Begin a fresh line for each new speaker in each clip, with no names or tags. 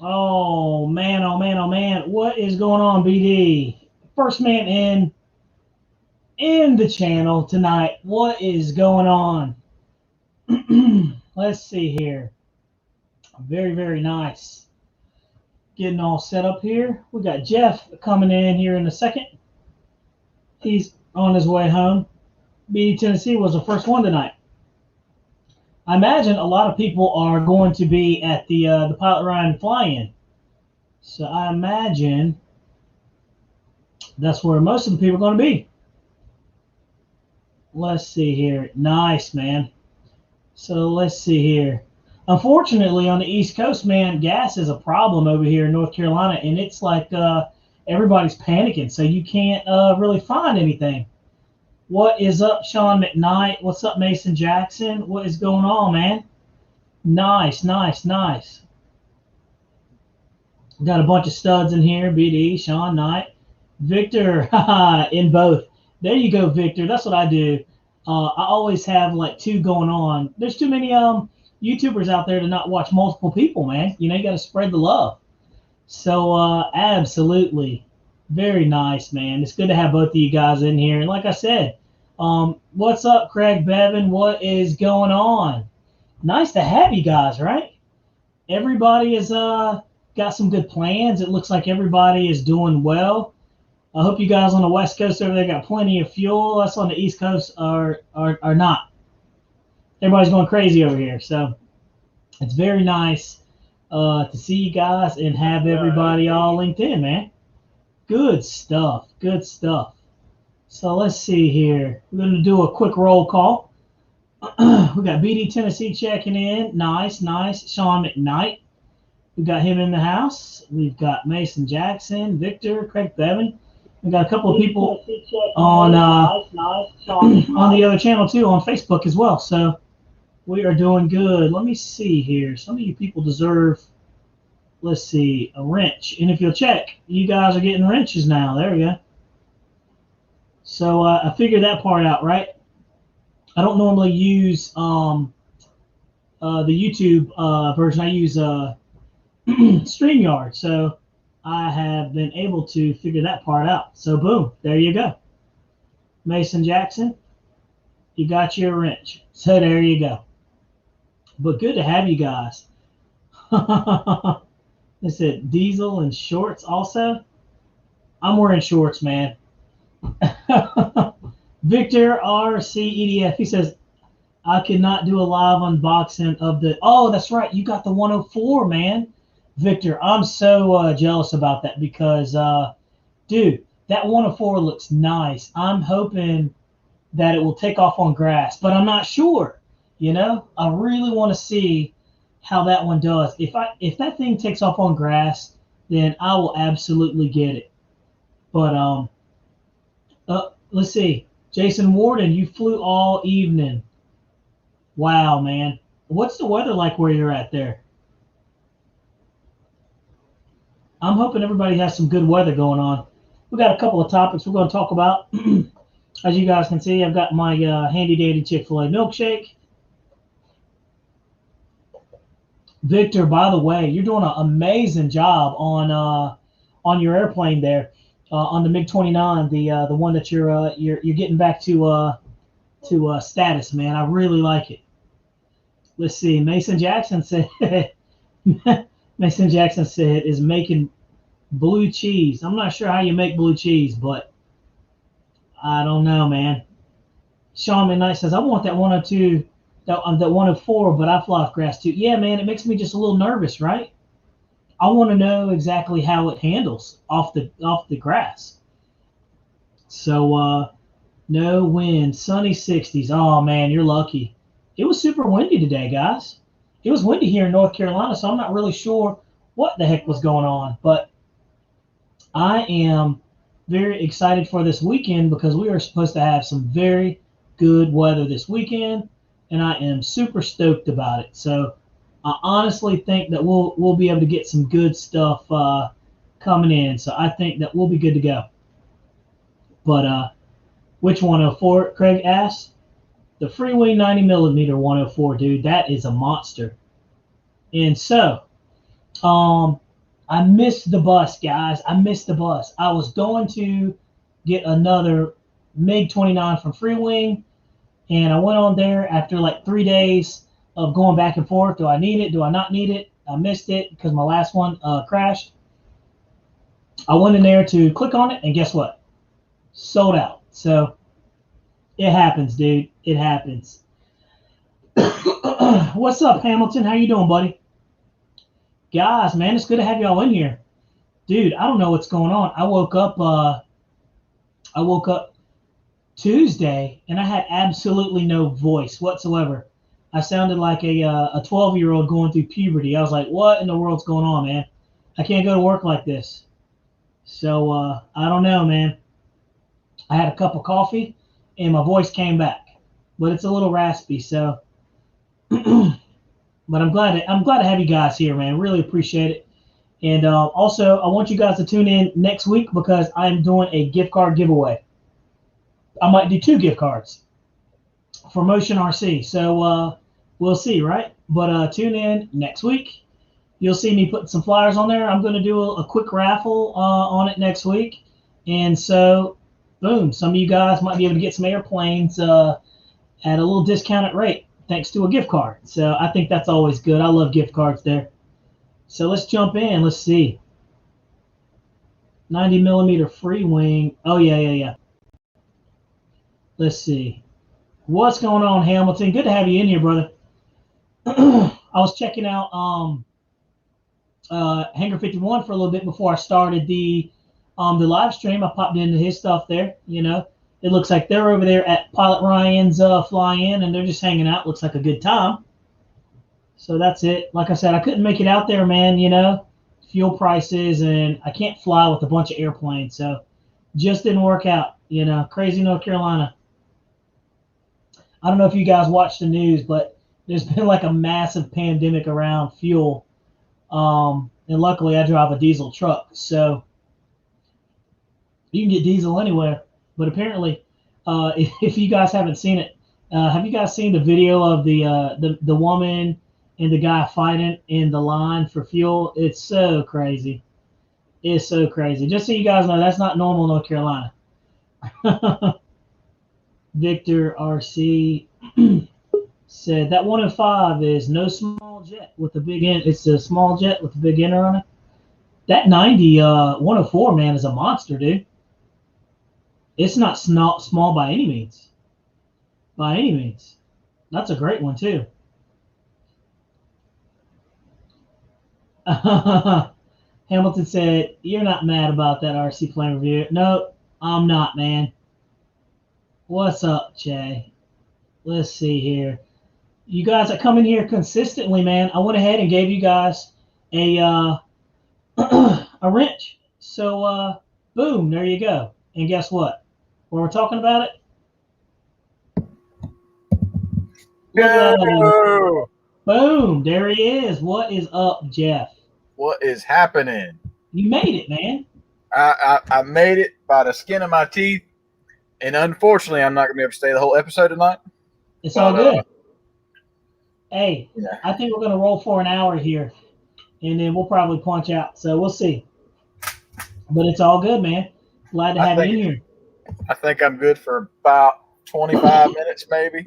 Oh man, oh man, oh man. What is going on, BD? First man in the channel tonight. What is going on? Let's see here. Very, very nice. Getting all set up here. We got Jeff coming in here in a second. He's on his way home. BD Tennessee was the first one tonight. I imagine a lot of people are going to be at the Pilot Ryan fly-in. So I imagine that's where most of the people are going to be. Let's see here. Nice, man. So let's see here. Unfortunately, on the East Coast, man, gas is a problem over here in North Carolina, and it's like everybody's panicking, so you can't really find anything. What is up, Sean McKnight? What's up, Mason Jackson? What is going on, man? Nice, nice, nice. Got a bunch of studs in here. BD, Sean Knight, Victor, in both. There you go, Victor. That's what I do. I always have like two going on. There's too many YouTubers out there to not watch multiple people, man. You know, you got to spread the love. So absolutely, very nice, man. It's good to have both of you guys in here. And like I said, what's up, Craig Bevan? What is going on? Nice to have you guys, right? Everybody is got some good plans. It looks like everybody is doing well. I hope you guys on the West Coast over there got plenty of fuel. Us on the East Coast are not. Everybody's going crazy over here. So it's very nice to see you guys and have everybody all linked in, man. Good stuff. Good stuff. So let's see here. We're going to do a quick roll call. We got BD Tennessee checking in. Nice, nice. Sean McKnight. We got him in the house. We've got Mason Jackson, Victor, Craig Bevan. We got a couple of people on on the other channel too, on Facebook as well. So we are doing good. Let me see here. Some of you people deserve, let's see, a wrench. And if you'll check, you guys are getting wrenches now. There we go. So I figured that part out, right? I don't normally use the YouTube version. I use StreamYard. So I have been able to figure that part out. So boom, there you go. Mason Jackson, you got your wrench. So there you go. But good to have you guys. They said Diesel and shorts also. I'm wearing shorts, man. Victor RCEDF, he says, I could not do a live unboxing of the, oh, that's right. You got the 104, man. Victor, I'm so jealous about that because, dude, that 104 looks nice. I'm hoping that it will take off on grass, but I'm not sure. You know, I really want to see how that one does. If that thing takes off on grass, then I will absolutely get it. But let's see. Jason Warden, you flew all evening. Wow, man. What's the weather like where you're at there? I'm hoping everybody has some good weather going on. We got a couple of topics we're going to talk about. As you guys can see, I've got my handy dandy Chick-fil-A milkshake. Victor, by the way, you're doing an amazing job on your airplane there, on the MiG-29, the one that you're getting back to status, man. I really like it. Let's see. Mason Jackson said. Mason Jackson said is making blue cheese. I'm not sure how you make blue cheese, but I don't know, man. Sean McKnight says I want that 102, that 104, but I fly off grass too. Yeah, man, it makes me just a little nervous, right? I want to know exactly how it handles off the grass. So no wind, sunny 60s. Oh man, you're lucky. It was super windy today, guys. It was windy here in North Carolina, so I'm not really sure what the heck was going on. But I am very excited for this weekend because we are supposed to have some very good weather this weekend, and I am super stoked about it. So I honestly think that we'll be able to get some good stuff coming in. So I think that we'll be good to go. But which 104? Craig asked. The Freewing 90mm 104, dude, that is a monster. And so, I missed the bus, guys. I missed the bus. I was going to get another MiG-29 from Freewing, and I went on there after like 3 days of going back and forth. Do I need it? Do I not need it? I missed it because my last one crashed. I went in there to click on it, and guess what? Sold out. So it happens, dude. It happens. What's up, Hamilton? How you doing, buddy? Guys, man, it's good to have y'all in here. Dude, I don't know what's going on. I woke up Tuesday, and I had absolutely no voice whatsoever. I sounded like a 12-year-old going through puberty. I was like, what in the world's going on, man? I can't go to work like this. So I don't know, man. I had a cup of coffee, and my voice came back, but it's a little raspy. So, but I'm glad to have you guys here, man. Really appreciate it. And also, I want you guys to tune in next week because I'm doing a gift card giveaway. I might do 2 gift cards for Motion RC. So we'll see, right? But tune in next week. You'll see me putting some flyers on there. I'm going to do a quick raffle on it next week. And so, boom, some of you guys might be able to get some airplanes at a little discounted rate thanks to a gift card. So I think that's always good. I love gift cards there. So let's jump in. Let's see. 90 millimeter Freewing. Oh, yeah. Let's see. What's going on, Hamilton? Good to have you in here, brother. I was checking out Hangar 51 for a little bit before I started the live stream. I popped into his stuff there. You know, it looks like they're over there at Pilot Ryan's fly-in, and they're just hanging out. Looks like a good time. So that's it. Like I said, I couldn't make it out there, man. You know, fuel prices, and I can't fly with a bunch of airplanes, so just didn't work out. You know, crazy North Carolina. I don't know if you guys watch the news, but there's been like a massive pandemic around fuel. And luckily I drive a diesel truck, so you can get diesel anywhere. But apparently, if you guys haven't seen it, have you guys seen the video of the woman and the guy fighting in the line for fuel? It's so crazy. It's so crazy. Just so you guys know, that's not normal North Carolina. Victor RC said that 105 is no small jet with a big end. It's a small jet with a big ender on it. That 90 104, man, is a monster, dude. It's not small by any means. By any means. That's a great one, too. Hamilton said, you're not mad about that RC plane review. No, I'm not, man. What's up, Jay? Let's see here. You guys are coming here consistently, man. I went ahead and gave you guys a a wrench. So boom, there you go. And guess what? When we're talking about it,
Go!
Boom, there he is. What is up, Jeff?
What is happening?
You made it, man.
I made it by the skin of my teeth. And unfortunately, I'm not going to be able to stay the whole episode tonight.
It's all good. Hey,
yeah.
I think we're going to roll for an hour here, and then we'll probably punch out. So we'll see. But it's all good, man. Glad to have you in here.
I think I'm good for about 25 minutes, maybe.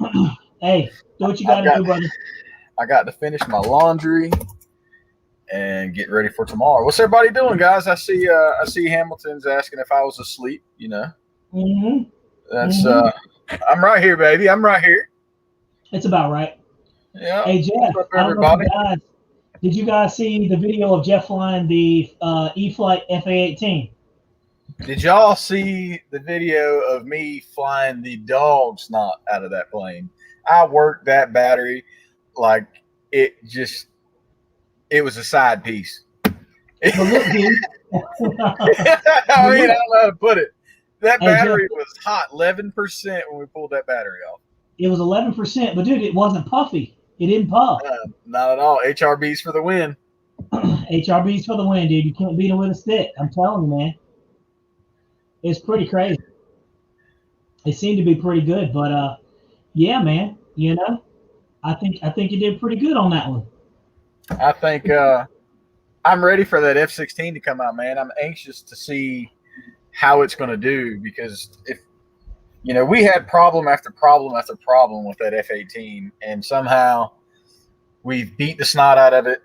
Hey, do what you got to do, brother.
I got to finish my laundry and get ready for tomorrow. What's everybody doing, guys? I see Hamilton's asking if I was asleep, you know.
Mm-hmm.
That's I'm right here, baby. I'm right here.
It's about right.
Yeah.
Hey, Jeff,
I don't know if
did you guys see the video of Jeff flying the E-Flight FA-18?
Did y'all see the video of me flying the dog snot out of that plane? I worked that battery like it was a side piece.
Well, look, dude.
I mean, I don't know how to put it. That battery was hot, 11% when we pulled that battery off.
It was 11%, but dude, it wasn't puffy. It didn't puff.
Not at all. HRBs for the win.
HRBs for the win, dude. You can't beat it with a stick. I'm telling you, man. It's pretty crazy. It seemed to be pretty good, but yeah, man. You know, I think you did pretty good on that one.
I think I'm ready for that F-16 to come out, man. I'm anxious to see how it's going to do because if we had problem after problem after problem with that F-18, and somehow we've beat the snot out of it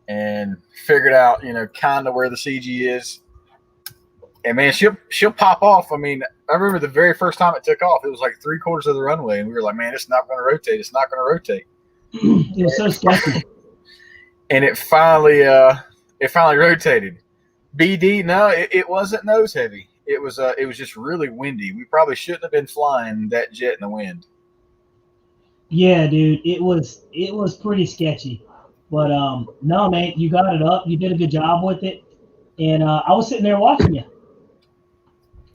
and figured out, kind of where the CG is. And man, she'll pop off. I mean, I remember the very first time it took off, it was like 3/4 of the runway, and we were like, man, it's not going to rotate. It's not going to rotate.
It was so sketchy.
And it finally rotated. BD, no, it wasn't nose heavy. It was just really windy. We probably shouldn't have been flying that jet in the wind.
Yeah, dude, it was pretty sketchy. But no, man, you got it up. You did a good job with it. And I was sitting there watching you.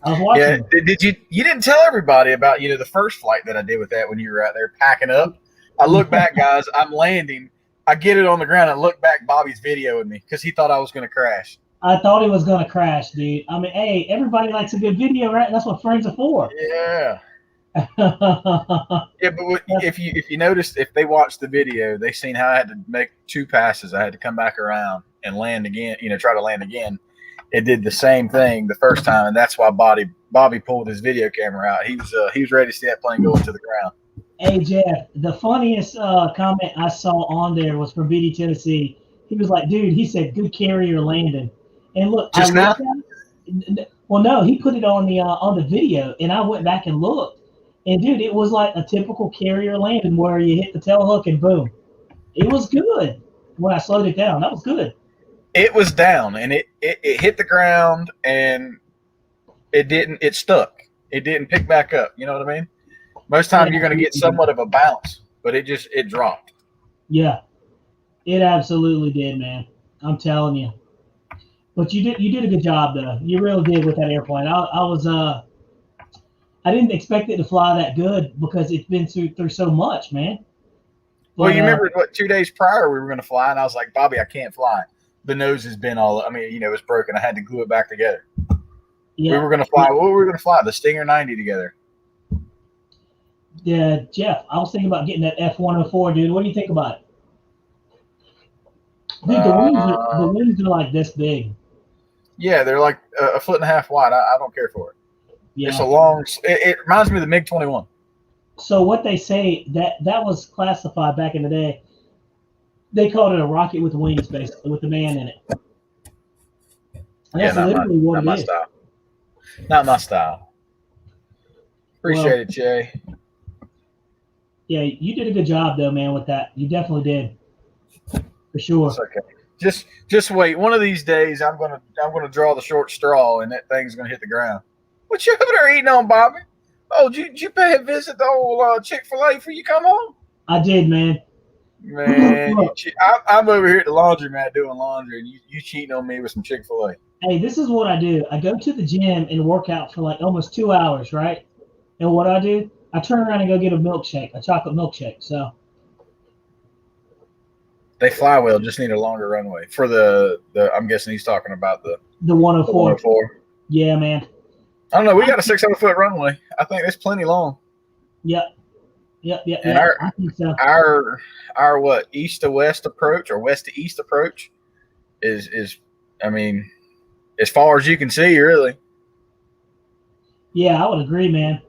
I was watching.
Yeah, did you didn't tell everybody about, the first flight that I did with that when you were out there packing up. I look back, guys, I'm landing. I get it on the ground and look back, Bobby's videoing me because he thought I was going to crash.
I thought he was going to crash, dude. I mean, hey, everybody likes a good video, right? That's what friends are for.
Yeah. Yeah, but if you noticed, if they watched the video, they seen how I had to make 2 passes. I had to come back around and land again, try to land again. It did the same thing the first time, and that's why Bobby pulled his video camera out. He was ready to see that plane go into the ground.
Hey, Jeff, the funniest comment I saw on there was from BD Tennessee. He was like, dude, he said, good carrier landing. And look,
just now?
Well, no, he put it on the video, and I went back and looked. And, dude, it was like a typical carrier landing where you hit the tail hook and boom. It was good when I slowed it down. That was good.
It was down, and it hit the ground, and it stuck. It didn't pick back up. You know what I mean? Most times you're going to get somewhat of a bounce, but it dropped. Yeah,
it absolutely did, man. I'm telling you. But you did a good job, though. You really did with that airplane. I didn't expect it to fly that good because it's been through so much, man.
But, well, you remember 2 days prior we were going to fly, and I was like, Bobby, I can't fly. The nose has been it's broken. I had to glue it back together. Yeah. We were going to fly. What were we going to fly? The Stinger 90 together.
Yeah, Jeff, I was thinking about getting that F-104, dude. What do you think about it? Dude, the wings are like this big.
Yeah, they're like a 1.5 feet wide. I don't care for it. Yeah. It's a long. It reminds me of the MiG-21.
So what they say that was classified back in the day. They called it a rocket with wings, basically, with a man in it. And that's literally what it is.
Style. Not my style. Appreciate it, Jay.
Yeah, you did a good job though, man, with that. You definitely did. For sure.
It's okay. Just wait. One of these days I'm gonna draw the short straw and that thing's gonna hit the ground. What you over there eating on, Bobby? Oh, did you pay a visit to old Chick-fil-A before you come home?
I did, man.
Man, I'm over here at the laundromat doing laundry, and you cheating on me with some Chick-fil-A.
Hey, this is what I do. I go to the gym and work out for like almost 2 hours, right? And what I do, I turn around and go get a milkshake, a chocolate milkshake. So
they fly well, just need a longer runway for the. I'm guessing he's talking about the
104.
The 104.
Yeah, man.
I don't know. We got a 600-foot runway. I think that's plenty long.
Yep.
And
I think so.
Our what, east to west approach or west to east approach is I mean, as far as you can see, really.
Yeah, I would agree, man.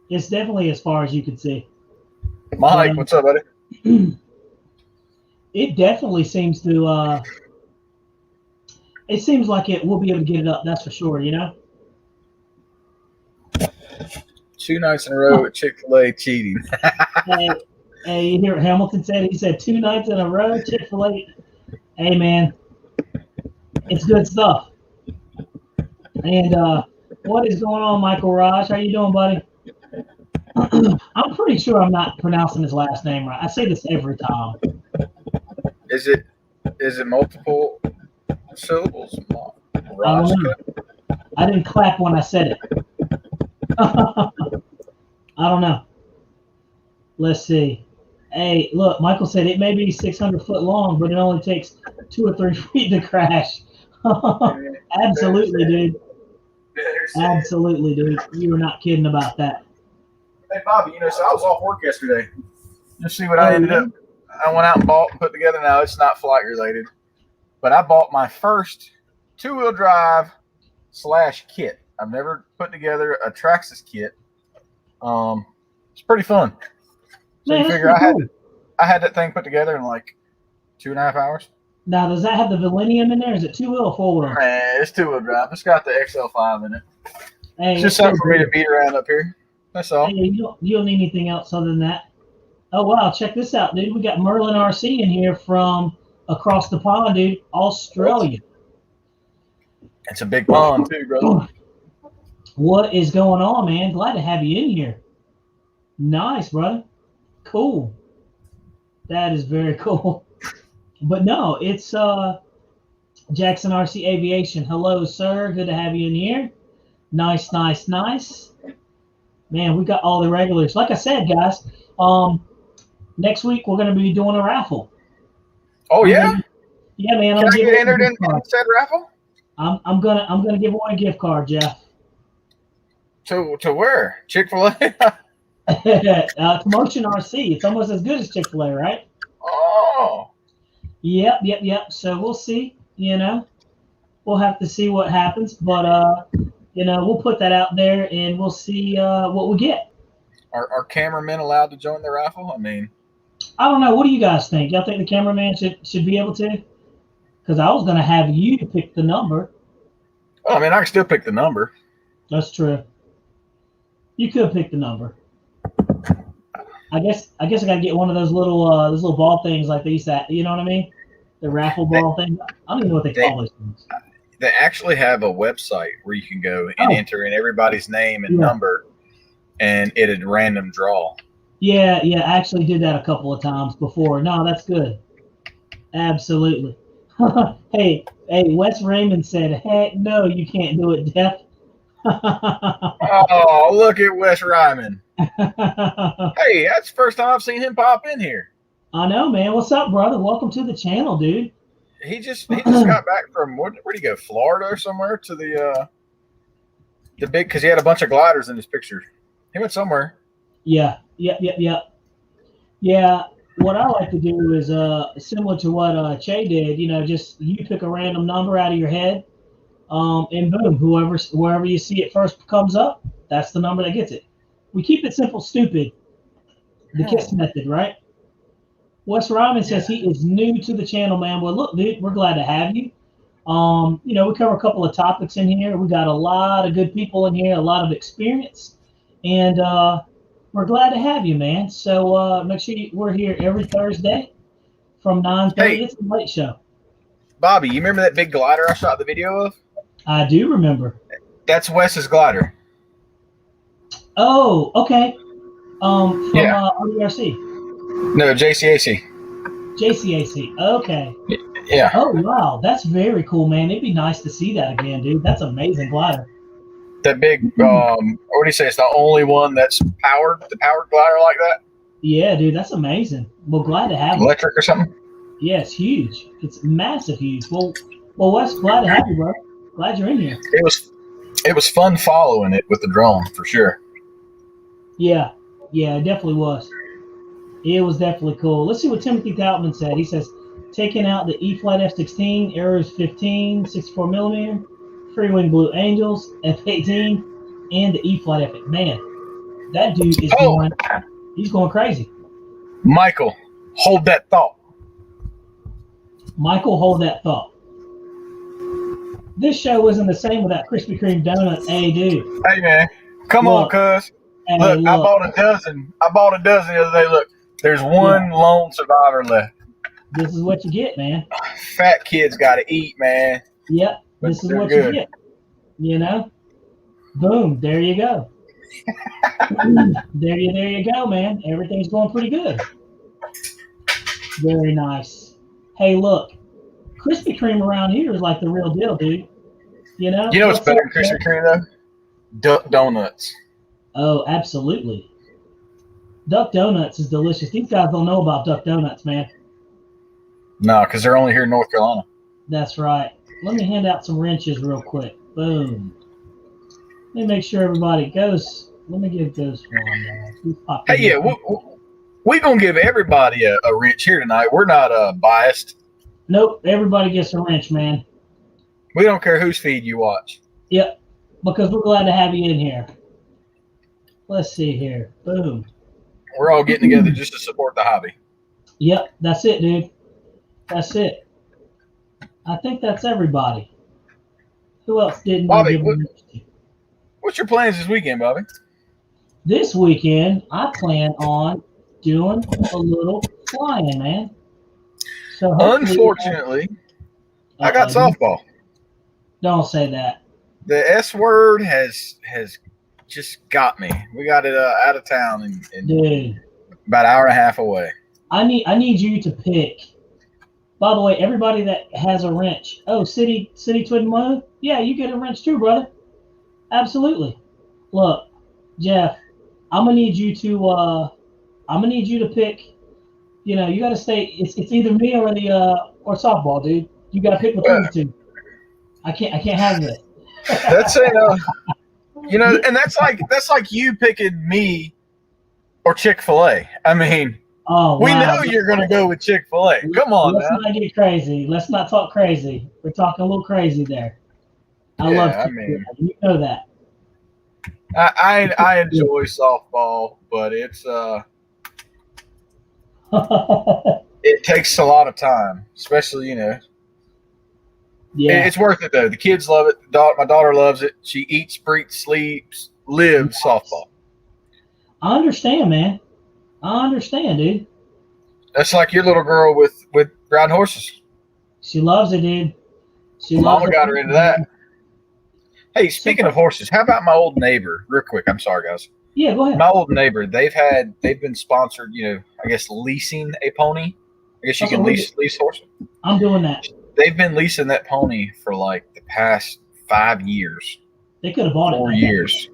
It's definitely as far as you can see.
Mike, what's up, buddy?
It definitely seems to it seems like we'll be able to get it up, that's for sure, you know?
2 nights in a row with Chick-fil-A cheating.
Hey, you hear what Hamilton said? He said 2 nights in a row, Chick-fil-A. Hey, man, it's good stuff. And what is going on, Michael Raj? How you doing, buddy? I'm pretty sure I'm not pronouncing his last name right. I say this every time.
Is it multiple syllables?
I didn't clap when I said it. I don't know. Let's see. Hey, look, Michael said it may be 600 foot long, but it only takes 2 or 3 feet to crash. Absolutely, dude. Absolutely, dude. You were not kidding about that.
Hey, Bobby, so I was off work yesterday. Just see what I ended up. I went out and bought and put together. Now, it's not flight related. but I bought my first 2-wheel drive / kit. I've never put together a Traxxas kit. It's pretty fun. So
Man,
you
that's
figure
pretty cool.
I had that thing put together in like 2.5 hours.
Now, does that have the Millennium in there? Is it 2-wheel or 4-wheel?
Man, it's 2-wheel drive. It's got the XL5 in it.
Hey,
It's just something for me to beat around up here. That's all.
Hey, you don't need anything else other than that. Oh, wow. Check this out, dude. We got Merlin RC in here from across the pond, dude. Australia.
It's a big pond, too, brother.
What is going on, man? Glad to have you in here. Nice, brother. Cool. That is very cool. But no, it's Jackson RC Aviation. Hello, sir. Good to have you in here. Nice. Man, we got all the regulars. Like I said, guys, next week we're going to be doing a raffle.
Oh, yeah?
Yeah, man.
Can I get entered in said raffle?
I'm gonna give away a gift card, Jeff.
To where? Chick-fil-A?
To Motion RC. It's almost as good as Chick-fil-A, right?
Oh.
Yep. So we'll see. We'll have to see what happens, but we'll put that out there and we'll see what we get.
Are cameramen allowed to join the raffle? I mean,
I don't know. What do you guys think? Y'all think the cameraman should be able to? Because I was gonna have you pick the number.
Well, I mean, I can still pick the number.
That's true. You could pick the number. I guess I gotta get one of those little ball things like they used to. You know what I mean? The raffle ball thing. I don't even know what they call those things.
They actually have a website where you can go and enter in everybody's name and number, and it'd random draw.
Yeah. I actually did that a couple of times before. No, that's good. Absolutely. Hey, Wes Raymond said, heck no, you can't do it, Jeff.
Oh, look at Wes Ryman. Hey, that's the first time I've seen him pop in here.
I know, man. What's up, brother? Welcome to the channel, dude.
He just got back from where'd he go? Florida or somewhere to the big, because he had a bunch of gliders in his picture. He went somewhere.
Yeah. Yeah. What I like to do is similar to what Che did. Just you pick a random number out of your head, and boom, wherever you see it first comes up, that's the number that gets it. We keep it simple, stupid. The KISS method, right? Wes Ryman says he is new to the channel, man. Well, look, dude, we're glad to have you. We cover a couple of topics in here. We got a lot of good people in here, a lot of experience, and we're glad to have you, man. So make sure we're here every Thursday from 9:30. Hey, it's a late show.
Bobby, you remember that big glider I shot the video of?
I do remember.
That's Wes's glider.
Oh, okay. From RDRC.
No, JCAC.
JCAC. Okay.
Yeah.
Oh, wow. That's very cool, man. It'd be nice to see that again, dude. That's amazing glider.
That big, what do you say? It's the only one that's powered glider like that?
Yeah, dude. That's amazing. Well, glad to have
electric or something?
Yeah, it's huge. It's massive huge. Well, Wes, glad to have you, bro. Glad you're in here.
It was fun following it with the drone, for sure.
Yeah, it definitely was. It was definitely cool. Let's see what Timothy Thoutman said. He says, taking out the E-Flight F-16, Arrows 15, 64mm, Freewing Blue Angels, F-18, and the E-Flight F. Man, that dude is going crazy.
Michael, hold that thought.
Michael, hold that thought. This show wasn't the same without Krispy Kreme donuts. Hey, dude.
Hey, man. Come on, cuz.
Hey,
look, I bought a dozen. the other day. Look, there's one lone survivor left.
This is what you get, man.
Fat kids got to eat, man.
Yep. This is what you get. Boom. There you go. There you go, man. Everything's going pretty good. Very nice. Hey, look. Krispy Kreme around here is like the real deal, dude. You know what's better than
Krispy Kreme, though? Duck Donuts.
Oh, absolutely. Duck Donuts is delicious. These guys don't know about Duck Donuts, man.
No, because they're only here in North Carolina.
That's right. Let me hand out some wrenches real quick. Boom. Let me make sure everybody goes. Let me give Ghost one.
Hey, yeah, we're going to give everybody a wrench here tonight. We're not biased.
Nope. Everybody gets a wrench, man.
We don't care whose feed you watch.
Yep. Because we're glad to have you in here. Let's see here. Boom.
We're all getting together just to support the hobby.
Yep. That's it, dude. That's it. I think that's everybody. Who else didn't
Bobby,
give a wrench to?
what's your plans this weekend, Bobby?
This weekend, I plan on doing a little flying, man. So
Unfortunately, I got softball.
Don't say that.
The S word has just got me. We got it out of town and
Dude,
about an hour and a half away.
I need you to pick. By the way, everybody that has a wrench. Oh, City Twin Moon? Yeah, you get a wrench too, brother. Absolutely. Look, Jeff, I'm gonna need you to pick. You know, you gotta stay. It's either me or the or softball, dude. You gotta pick between the two. I can't have this.
That's you know, and that's like you picking me or Chick-fil-A. I mean, we know you're going to go with Chick-fil-A. Come on,
let's not get crazy. Let's not talk crazy. We're talking a little crazy there. I love Chick-fil-A. You know that.
I enjoy softball, but it's it takes a lot of time, especially, you know. Yeah, it's worth it though. The kids love it. My daughter loves it. She eats, breathes, sleeps, lives softball.
I understand, man. I understand, dude.
That's like your little girl with riding horses.
She loves it, dude.
Mama got her into that. Hey, speaking of horses, how about my old neighbor? Real quick, I'm sorry, guys.
Yeah, go ahead.
My old neighbor, they've been sponsored. You know, I guess leasing a pony. I guess you can lease horses.
I'm doing that.
They've been leasing that pony for like the past 5 years.
They could have bought it.
4 years.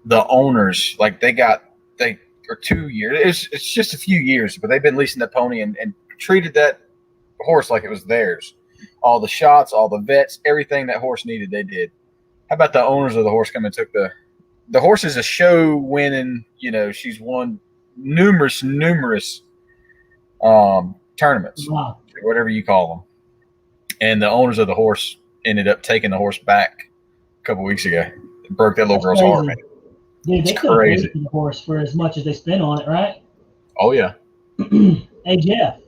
The owners, like or 2 years. It's just a few years, but they've been leasing that pony and treated that horse like it was theirs. All the shots, all the vets, everything that horse needed, they did. How about the owners of the horse come and took the horse is a show winning, you know, she's won numerous tournaments.
Wow.
Whatever you call them. And the owners of the horse ended up taking the horse back a couple weeks ago. It broke that little girl's heart, man.
Dude, they could have paid the horse for as much as they spent on it, right?
Oh, yeah.
Hey, Jeff.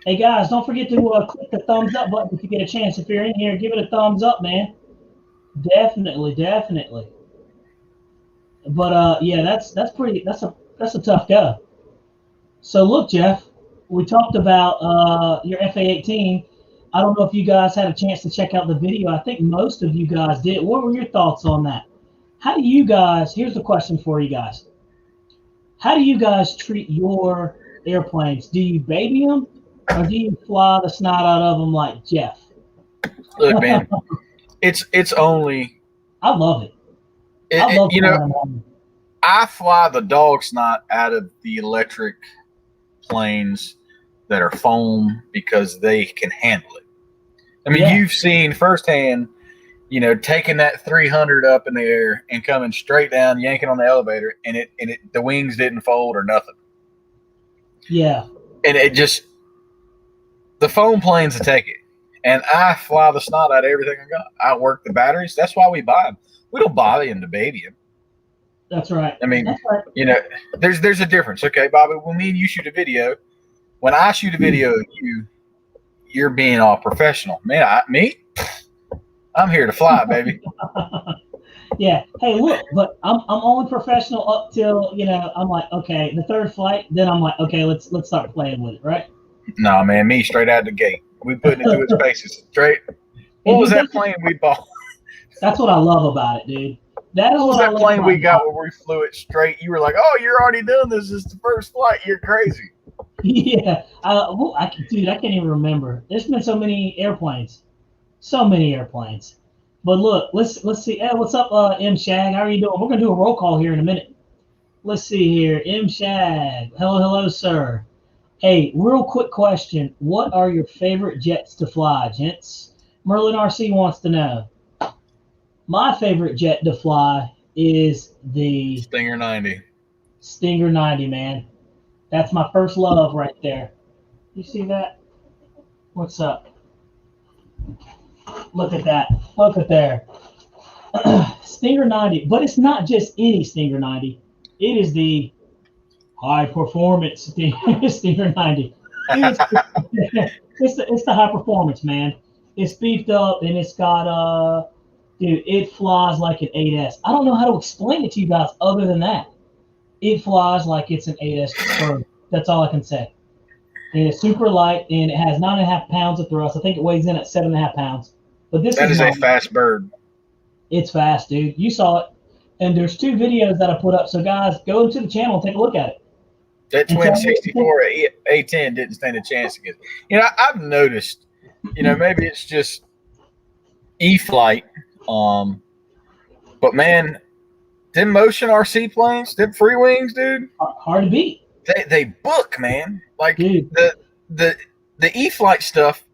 Hey, guys, don't forget to click the thumbs up button if you get a chance. If you're in here, give it a thumbs up, man. Definitely. But, yeah, that's a tough go. So, look, Jeff. We talked about your FA-18. I don't know if you guys had a chance to check out the video. I think most of you guys did. What were your thoughts on that? How do you guys – here's the question for you guys. How do you guys treat your airplanes? Do you baby them or do you fly the snot out of them like Jeff?
Look, man, it's only –
I love it. I love
you know, I fly the dog snot out of the electric planes that are foam because they can handle it. I mean, You've seen firsthand, you know, taking that 300 up in the air and coming straight down, yanking on the elevator, and the wings didn't fold or nothing.
Yeah.
And it just the foam planes will take it, and I fly the snot out of everything I got. I work the batteries. That's why we buy them. We don't buy them to baby them.
That's right.
I mean,
right.
You know, there's a difference. Okay, Bobby, when me and you shoot a video, when I shoot a video of you, you're being all professional. Man, I'm here to fly, baby.
Yeah. Hey, look, but I'm only professional up till, you know, I'm like, okay, the third flight, then I'm like, okay, let's start playing with it, right?
No, man, me straight out the gate. We putting it through its paces. Straight. What was that plane we bought?
That's what I love about it, dude. That is
what was that plane we got where we flew it straight? You were like, oh, you're already doing this. This is the first flight. You're crazy.
Yeah. Dude, I can't even remember. There's been so many airplanes. But look, let's see. Hey, what's up, M Shag? How are you doing? We're gonna do a roll call here in a minute. Let's see here. M Shag. Hello, sir. Hey, real quick question. What are your favorite jets to fly, gents? Merlin RC wants to know. My favorite jet to fly is the
Stinger 90.
Stinger 90, man. That's my first love right there. You see that? What's up? Look at that. Look at there. Stinger 90. But it's not just any Stinger 90. It is the high performance Stinger 90. Dude, it's the high performance, man. It's beefed up and it's got dude, it flies like an 8S. I don't know how to explain it to you guys other than that. It flies like it's an 8S bird. That's all I can say. And it's super light and it has 9.5 pounds of thrust. I think it weighs in at 7.5 pounds. But this
That is
a
fast bird.
It's fast, dude. You saw it. And there's 2 videos that I put up. So guys, go to the channel and take a look at it.
That twin 64 A10 didn't stand a chance against. I've noticed, maybe it's just E-flight. But man, them motion RC planes, them Freewings, dude.
Hard to beat.
They book, man. Like
dude.
the E-flight stuff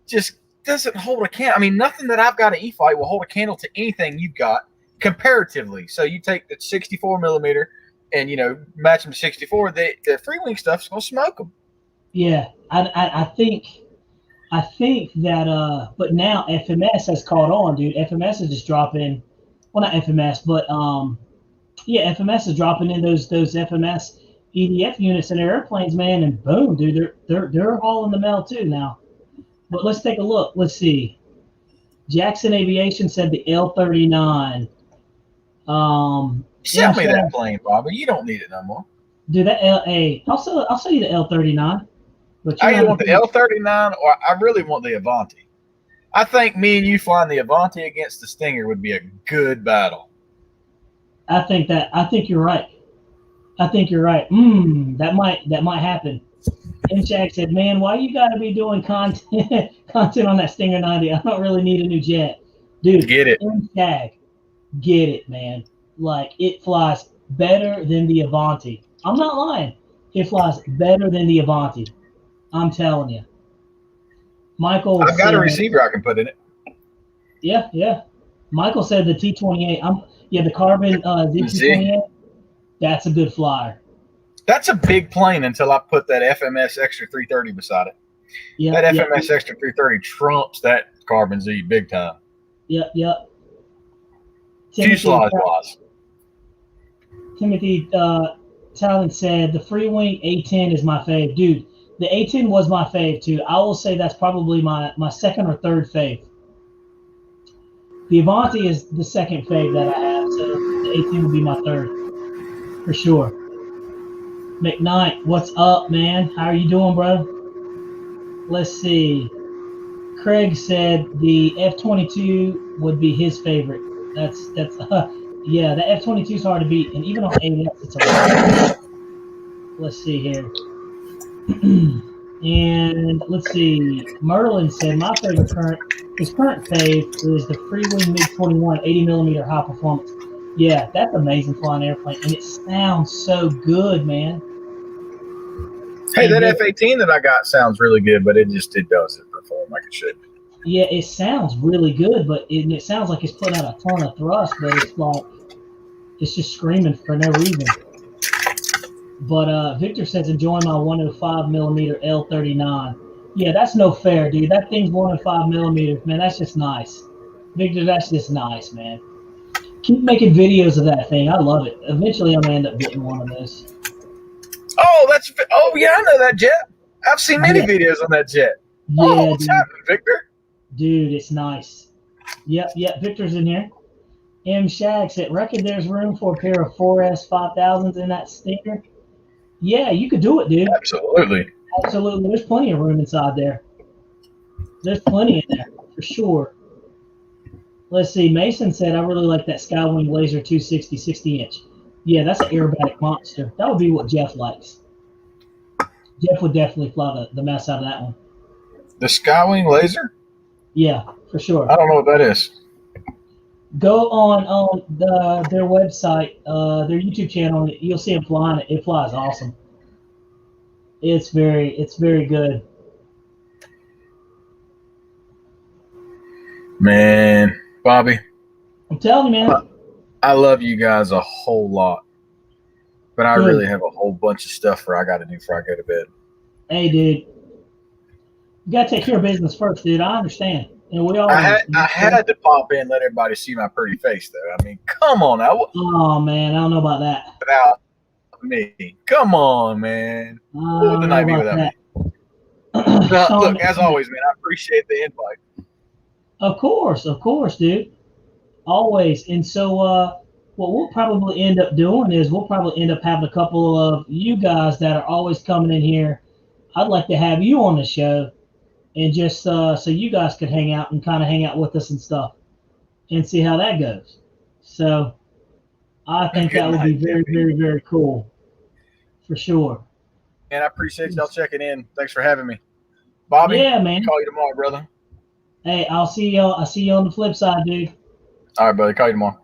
just doesn't hold a candle. I mean, nothing that I've got an E-flight will hold a candle to anything you've got comparatively. So you take the 64 millimeter and match them to 64. The Freewing stuff's gonna smoke them.
Yeah, I think that but now FMS has caught on, dude. FMS is just dropping. Well, not FMS, but FMS is dropping in those FMS EDF units in their airplanes, man, and boom, dude, they're hauling the mail too now. But let's take a look. Let's see. Jackson Aviation said the L39.
Sell me that plane, Bobby. You don't need it no more.
Dude, that I'll sell you the L39.
But I either want the L39 or I really want the Avanti. I think me and you flying the Avanti against the Stinger would be a good battle.
I think you're right. That might happen. And Shaq said, "Man, why you got to be doing content on that Stinger 90? I don't really need a new jet, dude."
Get it,
Shaq, get it, man. Like it flies better than the Avanti. I'm not lying. It flies better than the Avanti. I'm telling you. Michael,
I've got a receiver I can put in it.
Yeah. Michael said the T28. The Carbon Z228. That's a good flyer.
That's a big plane until I put that FMS Extra 330 beside it. Yeah, that FMS Extra 330 trumps that Carbon Z big time.
Yep.
Fuselage wise.
Timothy Talent said the Freewing A10 is my fave. Dude, the A10 was my fave too. I will say that's probably my second or third fave. The Avanti is the second fave that I have, so the A10 will be my third for sure. McKnight, what's up, man? How are you doing, bro? Let's see. Craig said the F-22 would be his favorite. That's the F-22 is hard to beat, and even on AS, it's a lot. Let's see here. And let's see. Merlin said my his current fave is the Freewing MiG-21 80mm high performance. Yeah, that's amazing flying airplane, and it sounds so good, man.
Hey, that F-18 that I got sounds really good, but it doesn't perform like it should.
Yeah, it sounds really good, but it sounds like it's putting out a ton of thrust, but it's just screaming for no reason. But Victor says enjoying my 105mm L39. Yeah, that's no fair, dude. That thing's 105mm, man. That's just nice, Victor. That's just nice, man. Keep making videos of that thing. I love it. Eventually, I'm gonna end up getting one of those.
Oh yeah, I know that jet. I've seen many videos on that jet.
Yeah,
what's happening, Victor?
Dude, it's nice. Yep. Victor's in here. M. Shag said, reckon there's room for a pair of 4S 5000s in that Stinger? Yeah, you could do it, dude.
Absolutely.
There's plenty of room inside there. There's plenty in there, for sure. Let's see. Mason said, I really like that Skywing Laser 260 60-inch. Yeah, that's an aerobatic monster. That would be what Jeff likes. Jeff would definitely fly the mess out of that one.
The Skywing Laser?
Yeah, for sure.
I don't know what that is.
Go on their website, their YouTube channel. You'll see them flying it. It flies awesome. It's very good.
Man, Bobby,
I'm telling you, man.
I love you guys a whole lot, but I really have a whole bunch of stuff I got to do before I go to bed.
Hey, dude. You gotta take care of business first, dude. I understand. And we all do.
I had to pop in and let everybody see my pretty face, though. I mean, come on now.
Oh man, I don't know about that.
Without me. Come on, man.
I
What would the
don't know
night be
about
without
that.
me?
Sean,
Look, as always, man, I appreciate the invite.
of course, dude. Always. And so, what we'll probably end up doing is we'll probably end up having a couple of you guys that are always coming in here. I'd like to have you on the show and just so you guys could hang out and kind of hang out with us and stuff and see how that goes. So I think
Good
that would be
night,
very,
Tippy.
very, very cool for sure.
And I appreciate y'all checking in. Thanks for having me. Bobby,
Yeah, man.
call you tomorrow, brother.
Hey, I'll see y'all. I'll see you on the flip side, dude.
All right, brother. Call you tomorrow.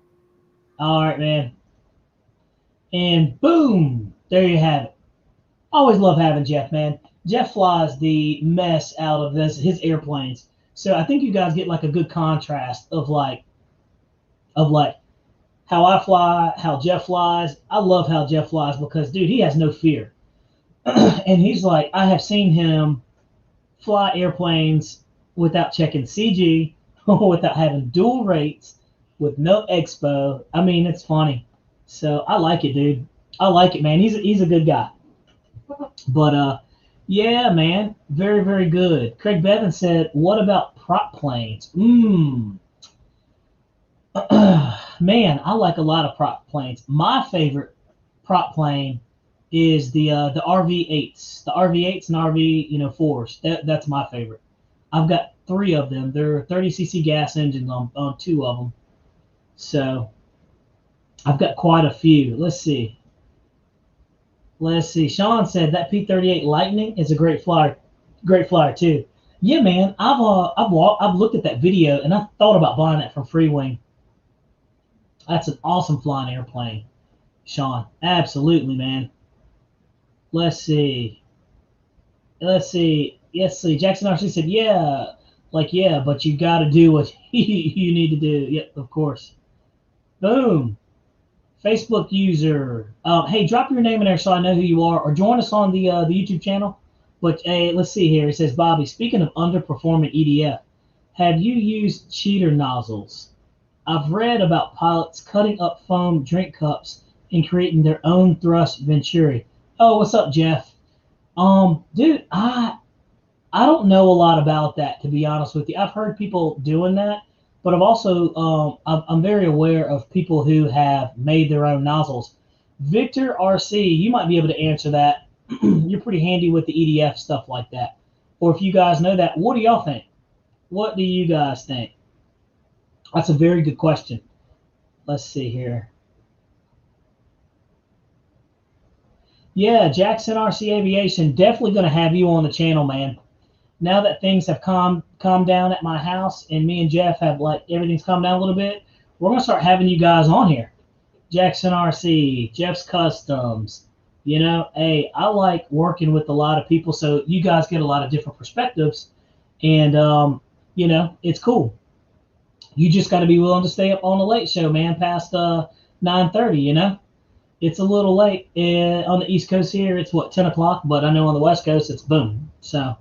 All right, man. And boom, there you have it. Always love having Jeff, man. Jeff flies the mess out of his airplanes. So I think you guys get like a good contrast of like how I fly, how Jeff flies. I love how Jeff flies because dude, he has no fear. And he's like, I have seen him fly airplanes without checking CG, without having dual rates, with no expo. I mean, it's funny. So I like it, dude. I like it, man. He's a good guy. But yeah, man, very very good. Craig Bevan said, "What about prop planes?" Man, I like a lot of prop planes. My favorite prop plane is the RV8s, the RV8s and RV 4s. That's my favorite. I've got three of them. They're 30cc gas engines on two of them. So I've got quite a few. Let's see. Sean said that P-38 Lightning is a great flyer too. Yeah, man. I've looked at that video and I thought about buying that from Freewing. That's an awesome flying airplane, Sean. Absolutely, man. Let's see. Jackson RC said, yeah, yeah, but you got to do what you need to do. Yep, of course. Boom. Facebook user. Hey, drop your name in there so I know who you are, or join us on the YouTube channel. But hey, let's see here. It says, Bobby, speaking of underperforming EDF, have you used cheater nozzles? I've read about pilots cutting up foam drink cups and creating their own thrust venturi. Oh, what's up, Jeff? Dude, I don't know a lot about that, to be honest with you. I've heard people doing that, but I've also I'm very aware of people who have made their own nozzles. Victor RC, you might be able to answer that. You're pretty handy with the EDF stuff like that. Or if you guys know that, what do y'all think? What do you guys think? That's a very good question. Let's see here. Yeah, Jackson RC Aviation, definitely going to have you on the channel, man. Now that things have calmed down at my house and me and Jeff have everything's calmed down a little bit, we're going to start having you guys on here. Jackson RC, Jeff's Customs. Hey, I like working with a lot of people, so you guys get a lot of different perspectives, and it's cool. You just got to be willing to stay up on the late show, man, past 9:30. It's a little late on the East Coast here. It's 10 o'clock, but I know on the West Coast it's boom. So,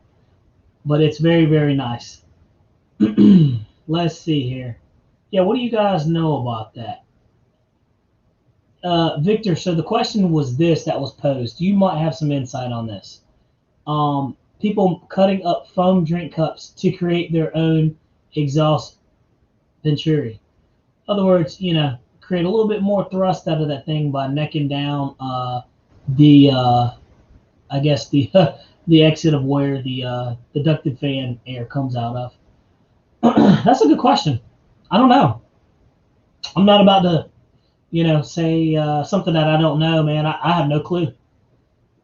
but it's very very nice. Let's see here. Yeah, what do you guys know about that? Victor, so the question was this that was posed. You might have some insight on this. People cutting up foam drink cups to create their own exhaust venturi. In other words, create a little bit more thrust out of that thing by necking down I guess the the exit of where the ducted fan air comes out of. That's a good question. I don't know. I'm not about to say something that I don't know, man. I have no clue.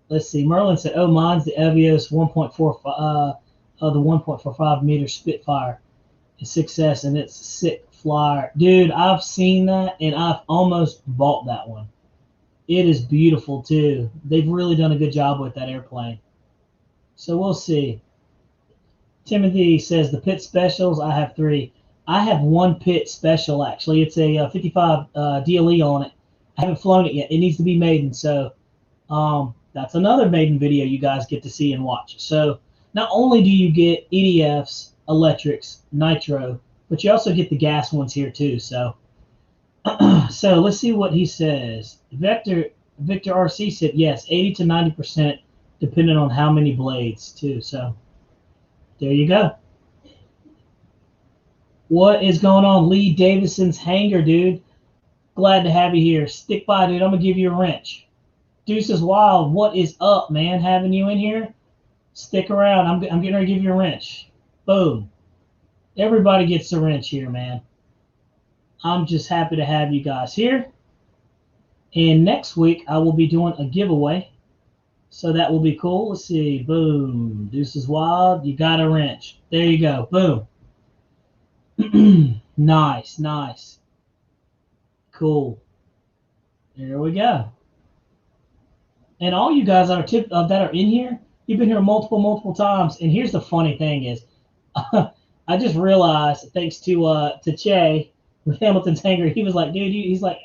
Let's see. Merlin said, "Oh, mine's the Evios 1.45, the 1.45 meter Spitfire, it's success, and it's sick flyer, dude. I've seen that, and I've almost bought that one. It is beautiful too. They've really done a good job with that airplane. So we'll see." Timothy says the pit specials. I have three. I have one pit special actually. It's a 55 DLE on it. I haven't flown it yet. It needs to be maiden. So that's another maiden video you guys get to see and watch. So not only do you get EDFs, electrics, nitro, but you also get the gas ones here too. So, so let's see what he says. Victor RC said yes, 80 to 90%, depending on how many blades too. So there you go. What is going on, Lee Davison's hangar, dude? Glad to have you here. Stick by, dude. I'm gonna give you a wrench. Deuces Wild, what is up, man? Having you in here. Stick around. I'm getting ready to give you a wrench. Boom. Everybody gets a wrench here, man. I'm just happy to have you guys here. And next week, I will be doing a giveaway. So that will be cool. Let's see. Boom. Deuces Wild. You got a wrench. There you go. Boom. Nice, nice. Cool. There we go. And all you guys that are in here, you've been here multiple times. And here's the funny thing is, I just realized, thanks to Che with Hamilton's Hangar, he was like, dude, he's like,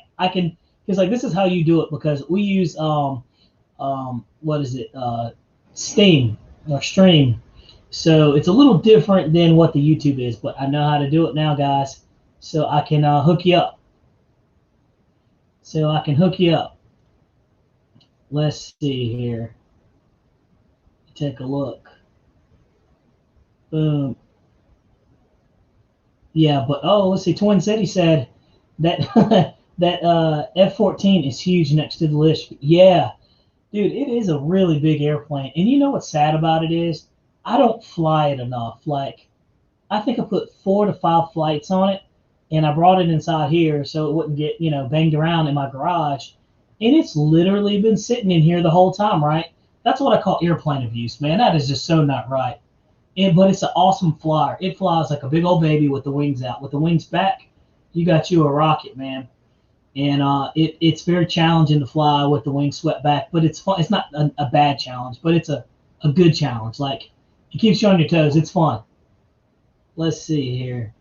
this is how you do it, because we use what is it, Steam or Stream. So it's a little different than what the YouTube is, but I know how to do it now, guys. So I can hook you up. Let's see here. Take a look. Boom. Yeah, but let's see. Twin City said that that F-14 is huge next to the list. Yeah, dude, it is a really big airplane. And you know what's sad about it is, I don't fly it enough. Like, I think I put 4 to 5 flights on it, and I brought it inside here so it wouldn't get, banged around in my garage. And it's literally been sitting in here the whole time, right? That's what I call airplane abuse, man. That is just so not right. But it's an awesome flyer. It flies like a big old baby with the wings out. With the wings back, you got you a rocket, man. And it's very challenging to fly with the wings swept back, but it's fun. It's not a bad challenge, but it's a good challenge. Like, it keeps you on your toes. It's fun. Let's see here.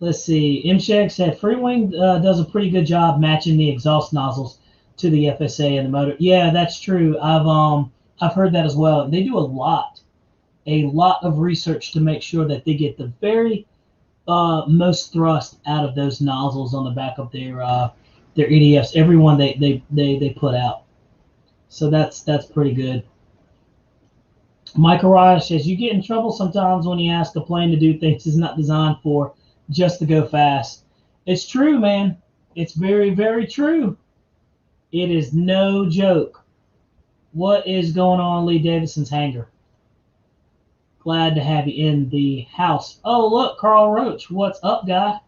Let's see. MShag said Freewing does a pretty good job matching the exhaust nozzles to the FSA and the motor. Yeah, that's true. I've heard that as well. They do a lot of research to make sure that they get the very most thrust out of those nozzles on the back of their EDFs. Every one they put out. So that's pretty good. Mike Araya says you get in trouble sometimes when you ask a plane to do things it's not designed for, just to go fast. It's true, man. It's very, very true. It is no joke. What is going on, Lee Davison's hangar? Glad to have you in the house. Oh, look, Carl Roach. What's up, guy?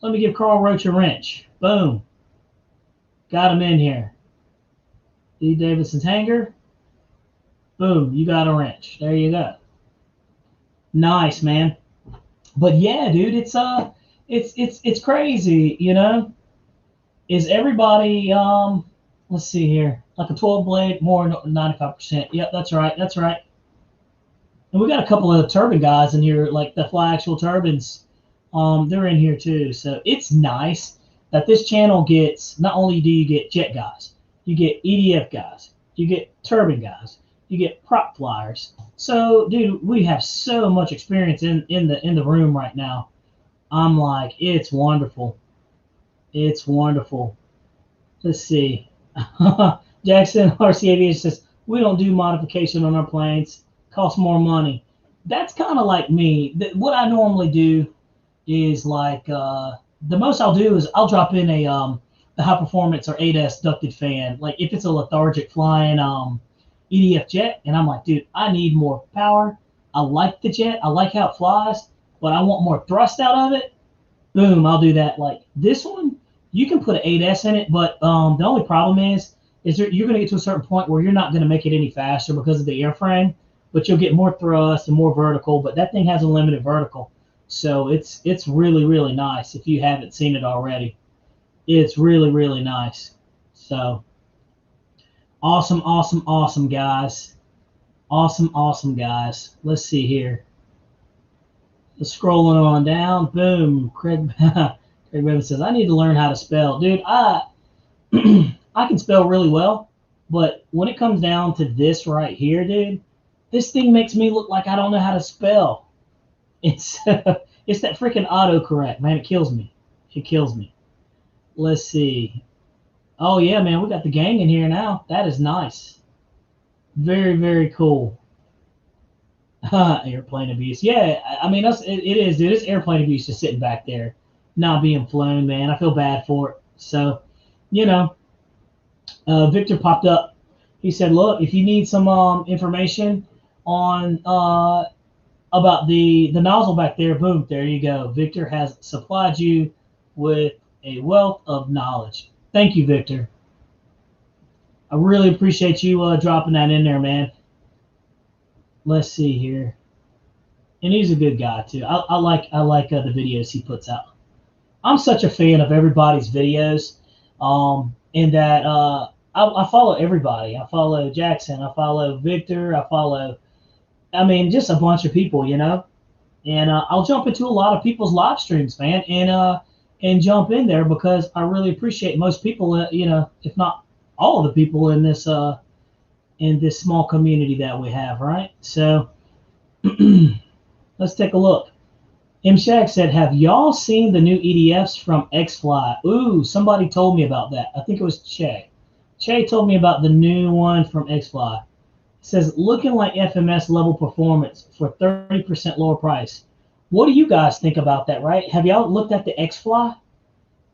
Let me give Carl Roach a wrench. Boom. Got him in here. Lee Davison's hangar. Boom. You got a wrench. There you go. Nice, man. But yeah, dude, it's crazy, Is everybody let's see here, like a 12 blade, more 95%. Yep, that's right. And we got a couple of turbine guys in here, like the fly actual turbines. They're in here too. So it's nice that this channel gets, not only do you get jet guys, you get EDF guys, you get turbine guys, you get prop flyers. So, dude, we have so much experience in the room right now. I'm like, it's wonderful. It's wonderful. Let's see. Jackson RCAV says, we don't do modification on our planes. Costs more money. That's kind of like me. What I normally do is like, the most I'll do is I'll drop in a high performance or 8S ducted fan. Like if it's a lethargic flying EDF jet, and I'm like, dude, I need more power. I like the jet. I like how it flies, but I want more thrust out of it. Boom, I'll do that. Like this one, you can put an 8S in it, but the only problem is you're going to get to a certain point where you're not going to make it any faster because of the airframe, but you'll get more thrust and more vertical. But that thing has a limited vertical, so it's really, really nice. If you haven't seen it already, it's really, really nice. So awesome, guys. Awesome, guys. Let's see here. Just scrolling on down. Boom. Craig Bevan says, I need to learn how to spell. Dude, I can spell really well, but when it comes down to this right here, dude, This thing makes me look like I don't know how to spell. It's it's that freaking autocorrect, man. It kills me. It kills me. Let's see. Oh yeah, man, we got the gang in here now. That is nice. Very, very cool. Airplane abuse. Yeah, I mean, it is, dude. It's airplane abuse just sitting back there, not being flown, man. I feel bad for it. So, you know, Victor popped up. He said, "Look, if you need some information on about the nozzle back there, boom, there you go. Victor has supplied you with a wealth of knowledge. Thank you, Victor. I really appreciate you dropping that in there, man. Let's see here. And he's a good guy too. I like the videos he puts out. I'm such a fan of everybody's videos. In that I follow everybody. I follow Jackson. I follow Victor. I follow. I mean, just a bunch of people, you know. And I'll jump into a lot of people's live streams, man, and jump in there because I really appreciate most people, you know, if not all of the people in this small community that we have, right? So let's take a look. M Shaq said, "Have y'all seen the new EDFs from XFly?" Ooh, somebody told me about that. I think it was Che. Che told me about the new one from XFly. It says, "Looking like FMS level performance for 30% lower price." What do you guys think about that, right? Have y'all looked at the XFly?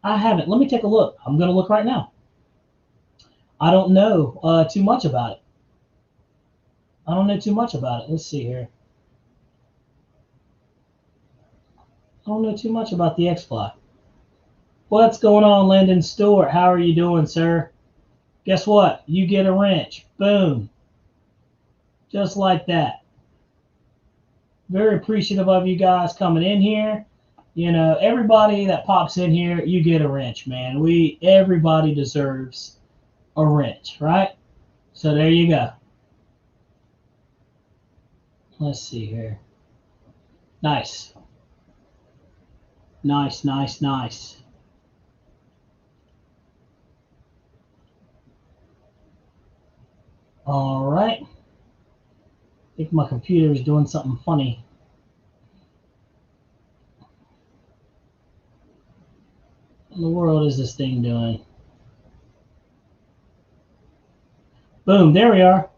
I haven't. Let me take a look. I'm going to look right now. I don't know too much about it. I don't know too much about it. Let's see here. I don't know too much about the XFly. What's going on, Lyndon Stewart? How are you doing, sir? Guess what? You get a wrench. Boom. Just like that. Very appreciative of you guys coming in here. You know, everybody that pops in here, you get a wrench, man. Everybody deserves a wrench, right? So there you go. Let's see here. Nice. Nice, nice, nice. All right. I think my computer is doing something funny. What in the world is this thing doing? Boom, there we are.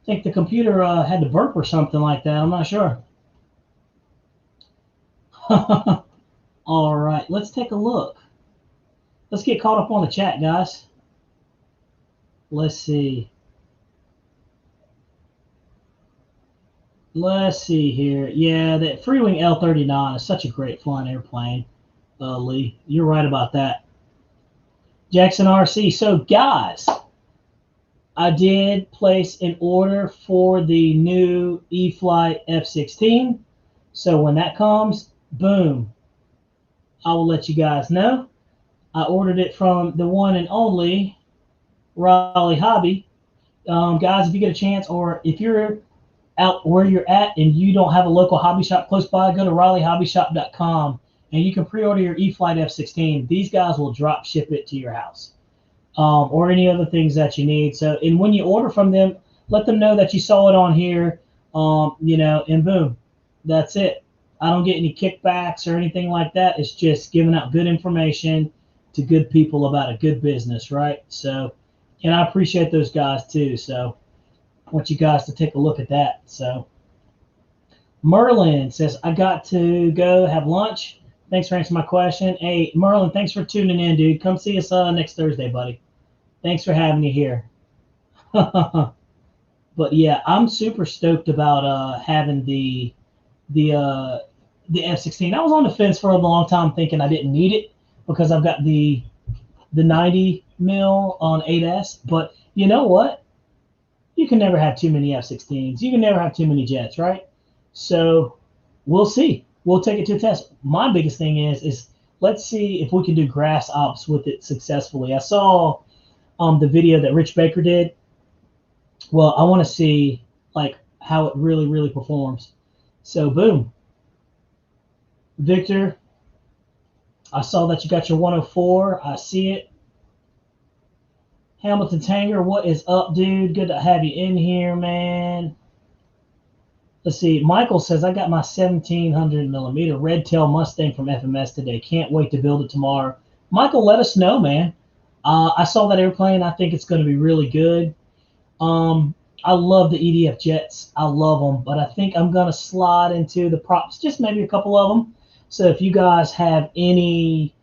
I think the computer had to burp or something like that. I'm not sure. All right, let's take a look. Let's get caught up on the chat, guys. Let's see. Let's see here. Yeah, that Freewing L-39 is such a great flying airplane, Lee. You're right about that. Jackson RC. So, guys, I did place an order for the new E-Flight F-16. So when that comes, boom, I will let you guys know. I ordered it from the one and only Raleigh Hobby. Guys, if you get a chance, or if you're out where you're at and you don't have a local hobby shop close by, go to RaleighHobbyShop.com and you can pre-order your E-Flight F-16. These guys will drop ship it to your house, or any other things that you need. So, and when you order from them, let them know that you saw it on here, you know, and boom, that's it. I don't get any kickbacks or anything like that. It's just giving out good information to good people about a good business, right? So, and I appreciate those guys too. So I want you guys to take a look at that. So Merlin says, "I got to go have lunch. Thanks for answering my question." Hey, Merlin, thanks for tuning in, dude. Come see us next Thursday, buddy. Thanks for having you here. But yeah, I'm super stoked about having the F-16. I was on the fence for a long time thinking I didn't need it because I've got the 90 mil on 8S. But you know what? You can never have too many F-16s. You can never have too many jets, right? So we'll see. We'll take it to a test. My biggest thing is let's see if we can do grass ops with it successfully. I saw the video that Rich Baker did. Well, I want to see like how it really, really performs. So boom. Victor, I saw that you got your 104. I see it. Hamilton Tanger, what is up, dude? Good to have you in here, man. Let's see. Michael says, I got my 1700 millimeter red tail Mustang from FMS today. Can't wait to build it tomorrow. Michael, let us know, man. I saw that airplane. I think it's going to be really good. I love the EDF jets. I love them, but I think I'm going to slide into the props, just maybe a couple of them. So if you guys have any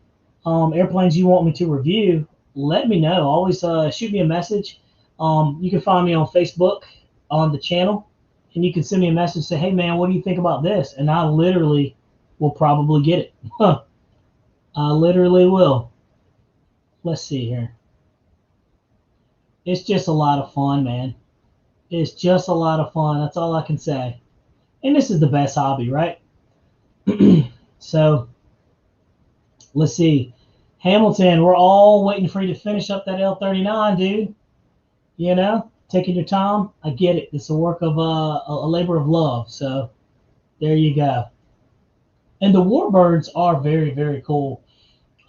airplanes you want me to review, let me know. Always shoot me a message. You can find me on Facebook on the channel, and you can send me a message, say, hey, man, what do you think about this? And I literally will probably get it. I literally will. Let's see here. It's just a lot of fun, man. It's just a lot of fun. That's all I can say. And this is the best hobby, right? So let's see. Hamilton, we're all waiting for you to finish up that L39, dude. You know, taking your time. I get it. It's a work of a labor of love. So there you go. And the Warbirds are very, very cool.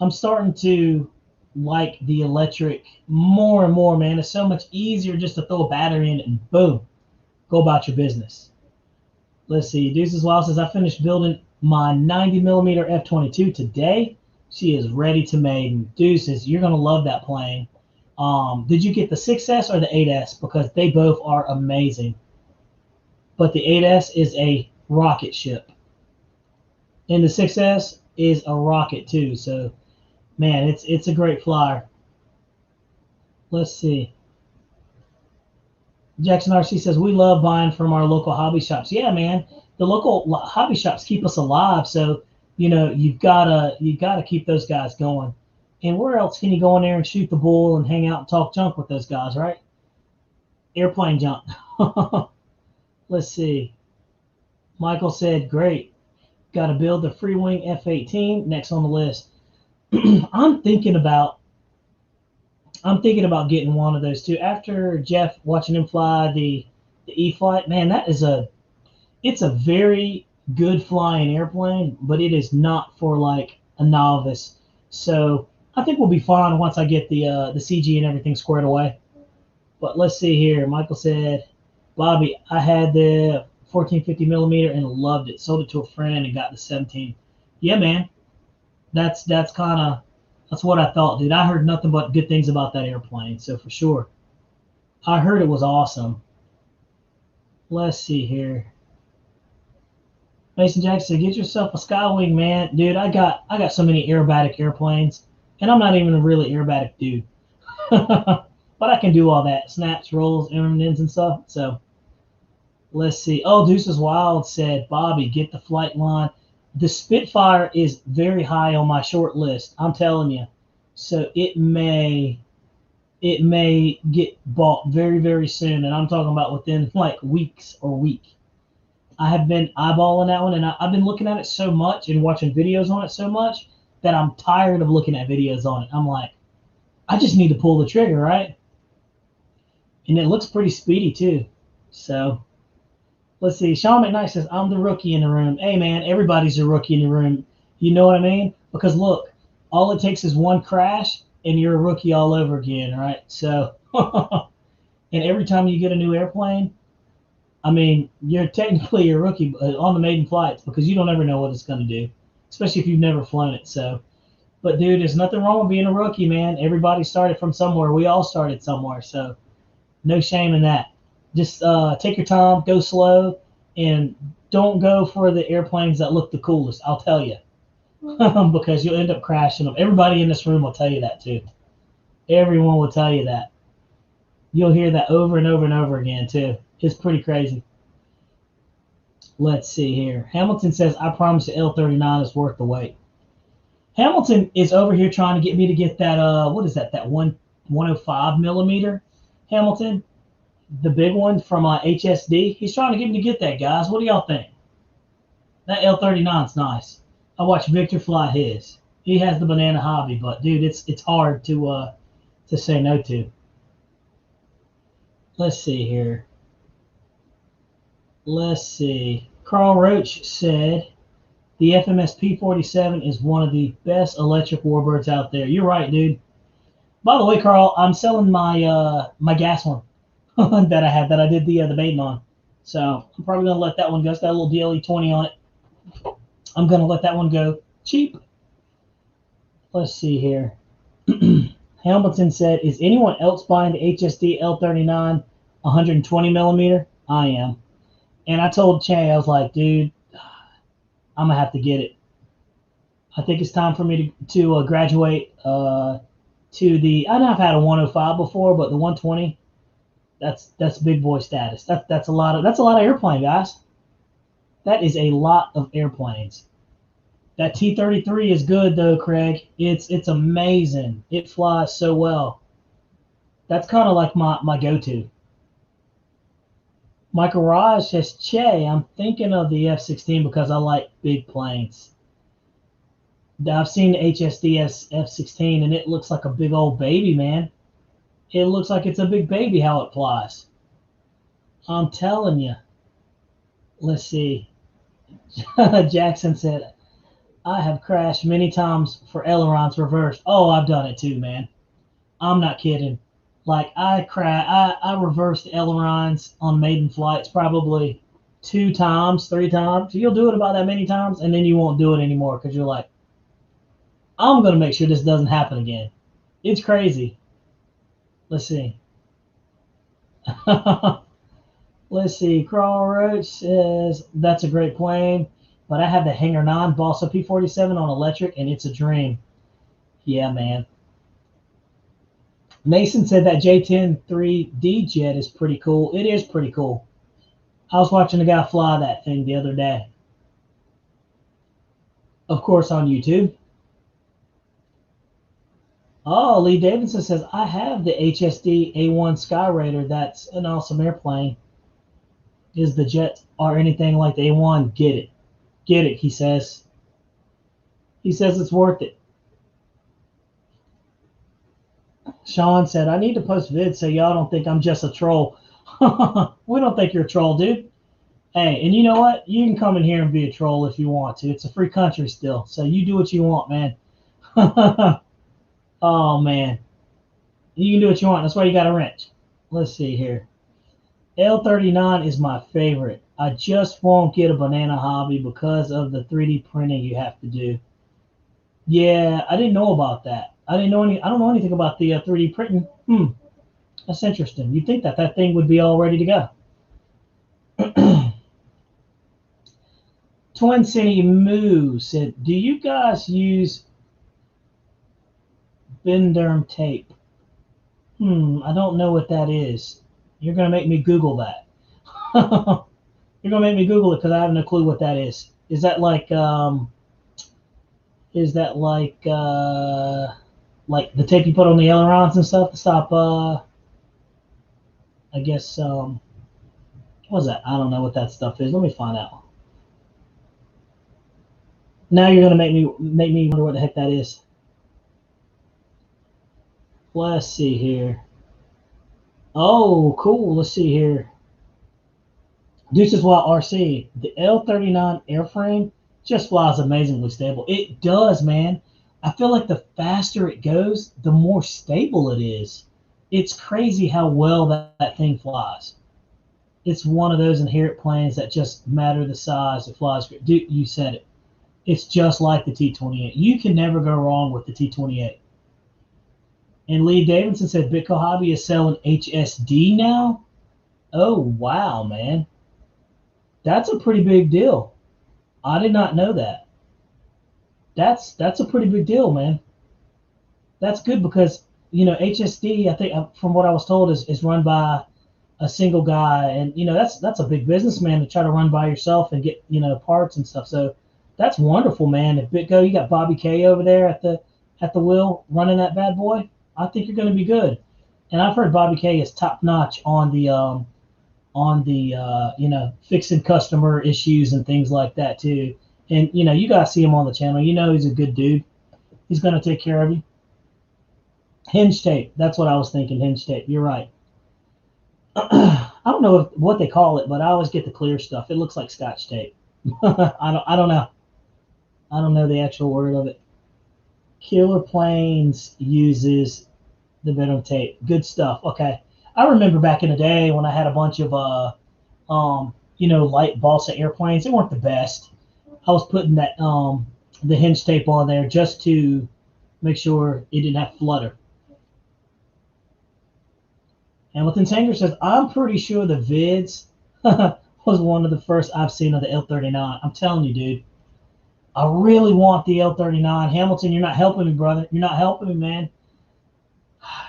I'm starting to like the electric more and more, man. It's so much easier just to throw a battery in it and boom, go about your business. Let's see. Deuces Wild says, I finished building my 90 millimeter F-22 today. She is ready to Maiden. Deuces, you're going to love that plane. Did you get the 6S or the 8S? Because they both are amazing. But the 8S is a rocket ship. And the 6S is a rocket too. So, man, it's a great flyer. Let's see. Jackson RC says, we love buying from our local hobby shops. Yeah, man. The local hobby shops keep us alive. So, you know, you've gotta keep those guys going. And where else can you go in there and shoot the bull and hang out and talk junk with those guys, right? Airplane junk. Let's see. Michael said, great. Got to build the Freewing F-18. Next on the list. I'm thinking about getting one of those too. After Jeff watching him fly the E-Flight, man, it's a very good flying airplane, but it is not for like a novice. So I think we'll be fine once I get the CG and everything squared away. But let's see here. Michael said, Bobby, I had the 1450 millimeter and loved it. Sold it to a friend and got the 17. Yeah, man. That's what I thought, dude. I heard nothing but good things about that airplane. So for sure, I heard it was awesome. Let's see here. Mason Jackson, get yourself a Skywing, man. Dude, I got so many aerobatic airplanes, and I'm not even a really aerobatic dude. But I can do all that. Snaps, rolls, ends, and stuff. So let's see. Oh, Deuces Wild said, Bobby, get the flight line. The Spitfire is very high on my short list. I'm telling you. So it may get bought very, very soon. And I'm talking about within like weeks or week. I have been eyeballing that one, and I've been looking at it so much and watching videos on it so much that I'm tired of looking at videos on it. I'm like, I just need to pull the trigger, right? And it looks pretty speedy too. So let's see. Sean McKnight says, I'm the rookie in the room. Hey, man, everybody's a rookie in the room. You know what I mean? Because look, all it takes is one crash, and you're a rookie all over again, right? So, and every time you get a new airplane, I mean, you're technically a rookie on the maiden flights because you don't ever know what it's going to do, especially if you've never flown it. So, but dude, there's nothing wrong with being a rookie, man. Everybody started from somewhere. We all started somewhere. So no shame in that. Just take your time, go slow, and don't go for the airplanes that look the coolest. I'll tell you, because you'll end up crashing them. Everybody in this room will tell you that too. Everyone will tell you that. You'll hear that over and over and over again too. It's pretty crazy. Let's see here. Hamilton says, I promise the L39 is worth the wait. Hamilton is over here trying to get me to get that, what is that, that 105 millimeter, Hamilton? The big one from HSD. He's trying to get me to get that, guys. What do y'all think? That L39's nice. I watched Victor fly his. He has the banana hobby, but dude, it's hard to say no to. Let's see here. Let's see. Carl Roach said the FMS P47 is one of the best electric warbirds out there. You're right, dude. By the way, Carl, I'm selling my my gas one that I did the Maiden on. So I'm probably going to let that one go. It's got a little DLE 20 on it. I'm going to let that one go cheap. Let's see here. Hamilton said, is anyone else buying the HSD L39 120 millimeter? I am. And I told Che, I was like, dude, I'm going to have to get it. I think it's time for me to graduate to the. I know I've had a 105 before, but the 120, that's big boy status. That's a lot of airplane, guys. That is a lot of airplanes. That T-33 is good though, Craig. It's amazing. It flies so well. That's kind of like my go-to. Michael Raj says, Che, I'm thinking of the F-16 because I like big planes. I've seen the HSD F-16 and it looks like a big old baby, man. It looks like it's a big baby how it flies. I'm telling you. Let's see. Jackson said, I have crashed many times for ailerons reversed. Oh, I've done it too, man. I'm not kidding. Like I reversed ailerons on maiden flights probably 2 times, 3 times. You'll do it about that many times, and then you won't do it anymore because you're like, I'm gonna make sure this doesn't happen again. It's crazy. Let's see. Let's see. Crawl Roach says that's a great plane, but I have the Hangar 9 Balsa P-47 on electric, and it's a dream. Yeah, man. Mason said that J-10 3D jet is pretty cool. It is pretty cool. I was watching a guy fly that thing the other day. Of course, on YouTube. Oh, Lee Davidson says, I have the HSD A1 Skyraider. That's an awesome airplane. Is the jet or anything like the A1? Get it. Get it, he says. He says it's worth it. Sean said, I need to post vids so y'all don't think I'm just a troll. We don't think you're a troll, dude. Hey, and you know what? You can come in here and be a troll if you want to. It's a free country still. So you do what you want, man. Oh, man. You can do what you want. That's why you got a wrench. Let's see here. L39 is my favorite. I just won't get a banana hobby because of the 3D printing you have to do. Yeah, I didn't know about that. I don't know anything about the 3D printing. That's interesting. You'd think that thing would be all ready to go. Twin City Moo said, do you guys use Benderm tape? I don't know what that is. You're going to make me Google that. You're going to make me Google it because I have no clue what that is. Is that like the tape you put on the ailerons and stuff to stop, I guess, what was that? I don't know what that stuff is. Let me find out. Now you're going to make me wonder what the heck that is. Let's see here. Oh, cool. Let's see here. Deuces Wild RC. The L39 airframe just flies amazingly stable. It does, man. I feel like the faster it goes, the more stable it is. It's crazy how well that thing flies. It's one of those inherent planes that just matter the size. It flies great. Dude, you said it. It's just like the T-28. You can never go wrong with the T-28. And Lee Davidson said Bitco Hobby is selling HSD now. Oh, wow, man. That's a pretty big deal. I did not know that. That's a pretty big deal, man. That's good because, HSD, I think from what I was told, is run by a single guy. And, that's a big businessman to try to run by yourself and get, parts and stuff. So that's wonderful, man. If Bitco, you got Bobby K over there at the wheel running that bad boy, I think you're going to be good. And I've heard Bobby K is top notch on the fixing customer issues and things like that too. And you guys see him on the channel. He's a good dude. He's going to take care of you. Hinge tape. That's what I was thinking. Hinge tape. You're right. I don't know what they call it, but I always get the clear stuff. It looks like Scotch tape. I don't know. I don't know the actual word of it. Killer Planes uses the venom tape. Good stuff. Okay. I remember back in the day when I had a bunch of light balsa airplanes. They weren't the best. I was putting that the hinge tape on there just to make sure it didn't have flutter. And within Sanger says, I'm pretty sure the vids was one of the first I've seen of the L39. I'm telling you, dude. I really want the L39. Hamilton, you're not helping me, brother. You're not helping me, man.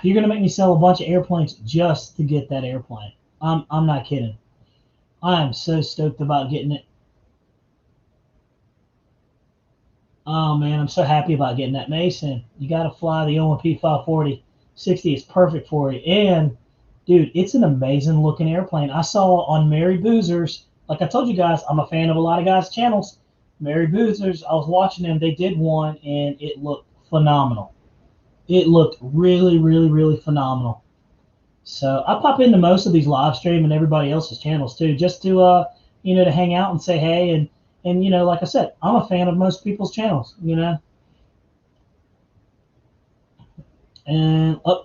You're gonna make me sell a bunch of airplanes just to get that airplane. I'm not kidding. I am so stoked about getting it. Oh man, I'm so happy about getting that Mason. You gotta fly the OMP 540. 60 is perfect for you. And dude, it's an amazing looking airplane. I saw on Mary Boozer's, like I told you guys, I'm a fan of a lot of guys' channels. Mary Boozer's, I was watching them, they did one and it looked phenomenal. It looked really, really, really phenomenal. So I pop into most of these live stream and everybody else's channels too, just to to hang out and say hey, and like I said, I'm a fan of most people's channels, And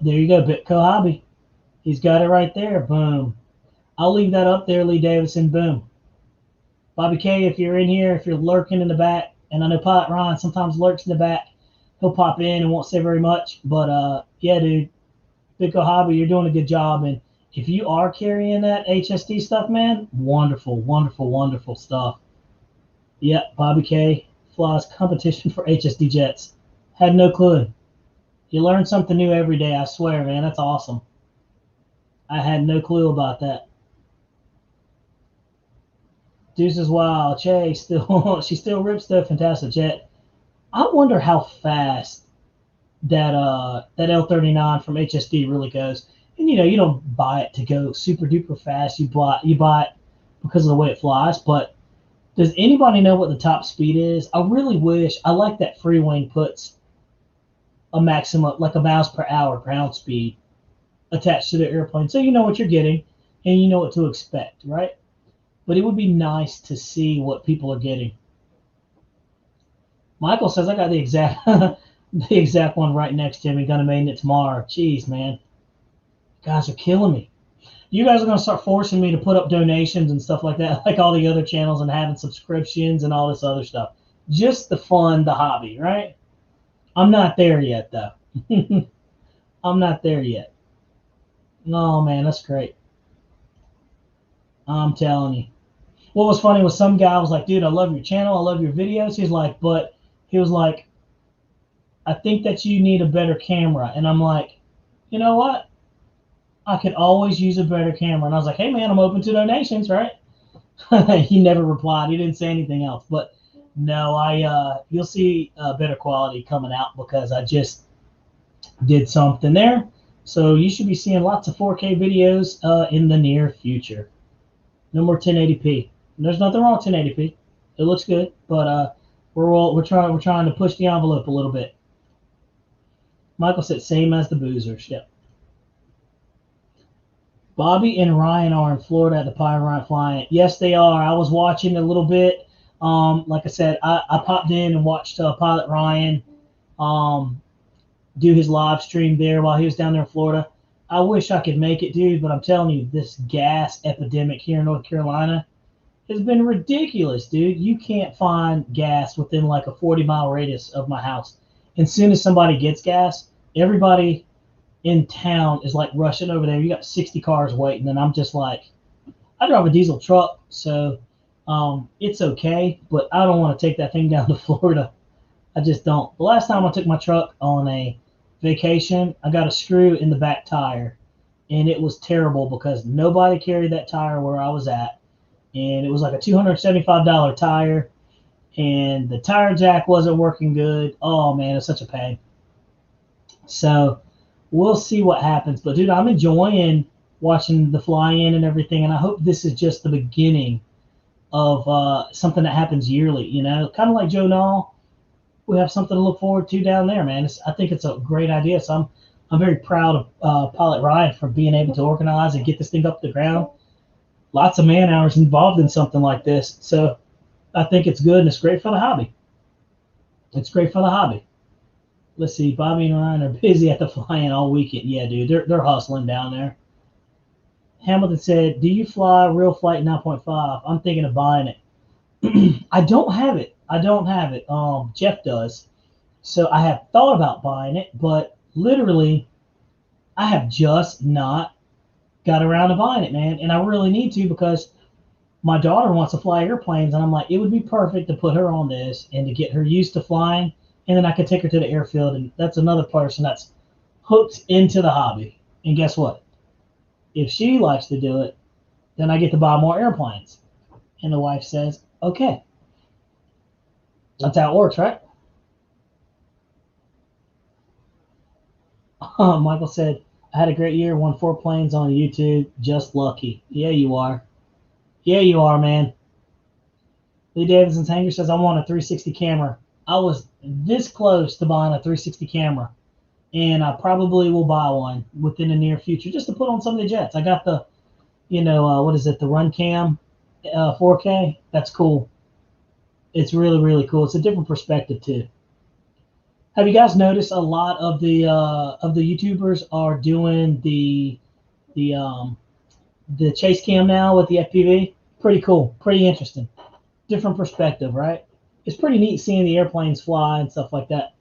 there you go, Bitco Hobby. He's got it right there. Boom. I'll leave that up there, Lee Davison. Boom. Bobby K, if you're in here, if you're lurking in the back, and I know Pilot Ryan sometimes lurks in the back, he'll pop in and won't say very much. But yeah, dude, Bitco Hobby, you're doing a good job. And if you are carrying that HSD stuff, man, wonderful, wonderful, wonderful stuff. Yep, Bobby K flies competition for HSD jets. Had no clue. You learn something new every day, I swear, man. That's awesome. I had no clue about that. Deuces Wild, Che still she still rips the fantastic jet. I wonder how fast that L39 from HSD really goes. And you don't buy it to go super duper fast. You buy it because of the way it flies. But does anybody know what the top speed is? I really wish. I like that Freewing puts a maximum, like a miles per hour ground speed attached to the airplane, so you know what you're getting and you know what to expect, right? But it would be nice to see what people are getting. Michael says I got the exact the exact one right next to me. Gonna Maiden it tomorrow. Jeez, man, you guys are killing me. You guys are gonna start forcing me to put up donations and stuff like that, like all the other channels, and having subscriptions and all this other stuff. Just the fun, the hobby, right? I'm not there yet, though. I'm not there yet. No, man, that's great. I'm telling you. What was funny was some guy was like, dude, I love your channel. I love your videos. He was like, I think that you need a better camera. And I'm like, you know what? I could always use a better camera. And I was like, hey, man, I'm open to donations, right? He never replied. He didn't say anything else. But no, you'll see better quality coming out because I just did something there. So you should be seeing lots of 4K videos in the near future. No more 1080p. There's nothing wrong with 1080p. It looks good, but we're trying to push the envelope a little bit. Michael said same as the Boozers. Yep. Bobby and Ryan are in Florida at the Pirate Flying. Yes, they are. I was watching a little bit. Like I said, I popped in and watched Pilot Ryan do his live stream there while he was down there in Florida. I wish I could make it, dude, but I'm telling you, this gas epidemic here in North Carolina has been ridiculous, dude. You can't find gas within like a 40-mile radius of my house. And as soon as somebody gets gas, everybody in town is like rushing over there. You got 60 cars waiting, and I'm just like, I drive a diesel truck, so it's okay, but I don't want to take that thing down to Florida. I just don't. The last time I took my truck on a vacation, I got a screw in the back tire, and it was terrible because nobody carried that tire where I was at, and it was like a $275 tire, and the tire jack wasn't working good. Oh man, it's such a pain. So we'll see what happens. But dude, I'm enjoying watching the fly-in and everything, and I hope this is just the beginning of something that happens yearly. Kind of like Joe Nall. We have something to look forward to down there, man. I think it's a great idea. So I'm very proud of Pilot Ryan for being able to organize and get this thing up the ground. Lots of man hours involved in something like this. So I think it's good and it's great for the hobby. It's great for the hobby. Let's see. Bobby and Ryan are busy at the fly-in all weekend. Yeah, dude, they're hustling down there. Hamilton said, "Do you fly real flight 9.5? I'm thinking of buying it." I don't have it. I don't have it. Jeff does. So I have thought about buying it, but literally, I have just not got around to buying it, man. And I really need to because my daughter wants to fly airplanes, and I'm like, it would be perfect to put her on this and to get her used to flying, and then I could take her to the airfield, and that's another person that's hooked into the hobby. And guess what? If she likes to do it, then I get to buy more airplanes. And the wife says, okay. That's how it works, right? Michael said, I had a great year, won 4 planes on YouTube. Just lucky. Yeah, you are. Yeah, you are, man. Lee Davidson's Hanger says, I want a 360 camera. I was this close to buying a 360 camera, and I probably will buy one within the near future just to put on some of the jets. I got the, what is it, the Run Cam 4K? That's cool. It's really, really cool. It's a different perspective, too. Have you guys noticed a lot of the YouTubers are doing the chase cam now with the FPV? Pretty cool, pretty interesting, different perspective, right? It's pretty neat seeing the airplanes fly and stuff like that.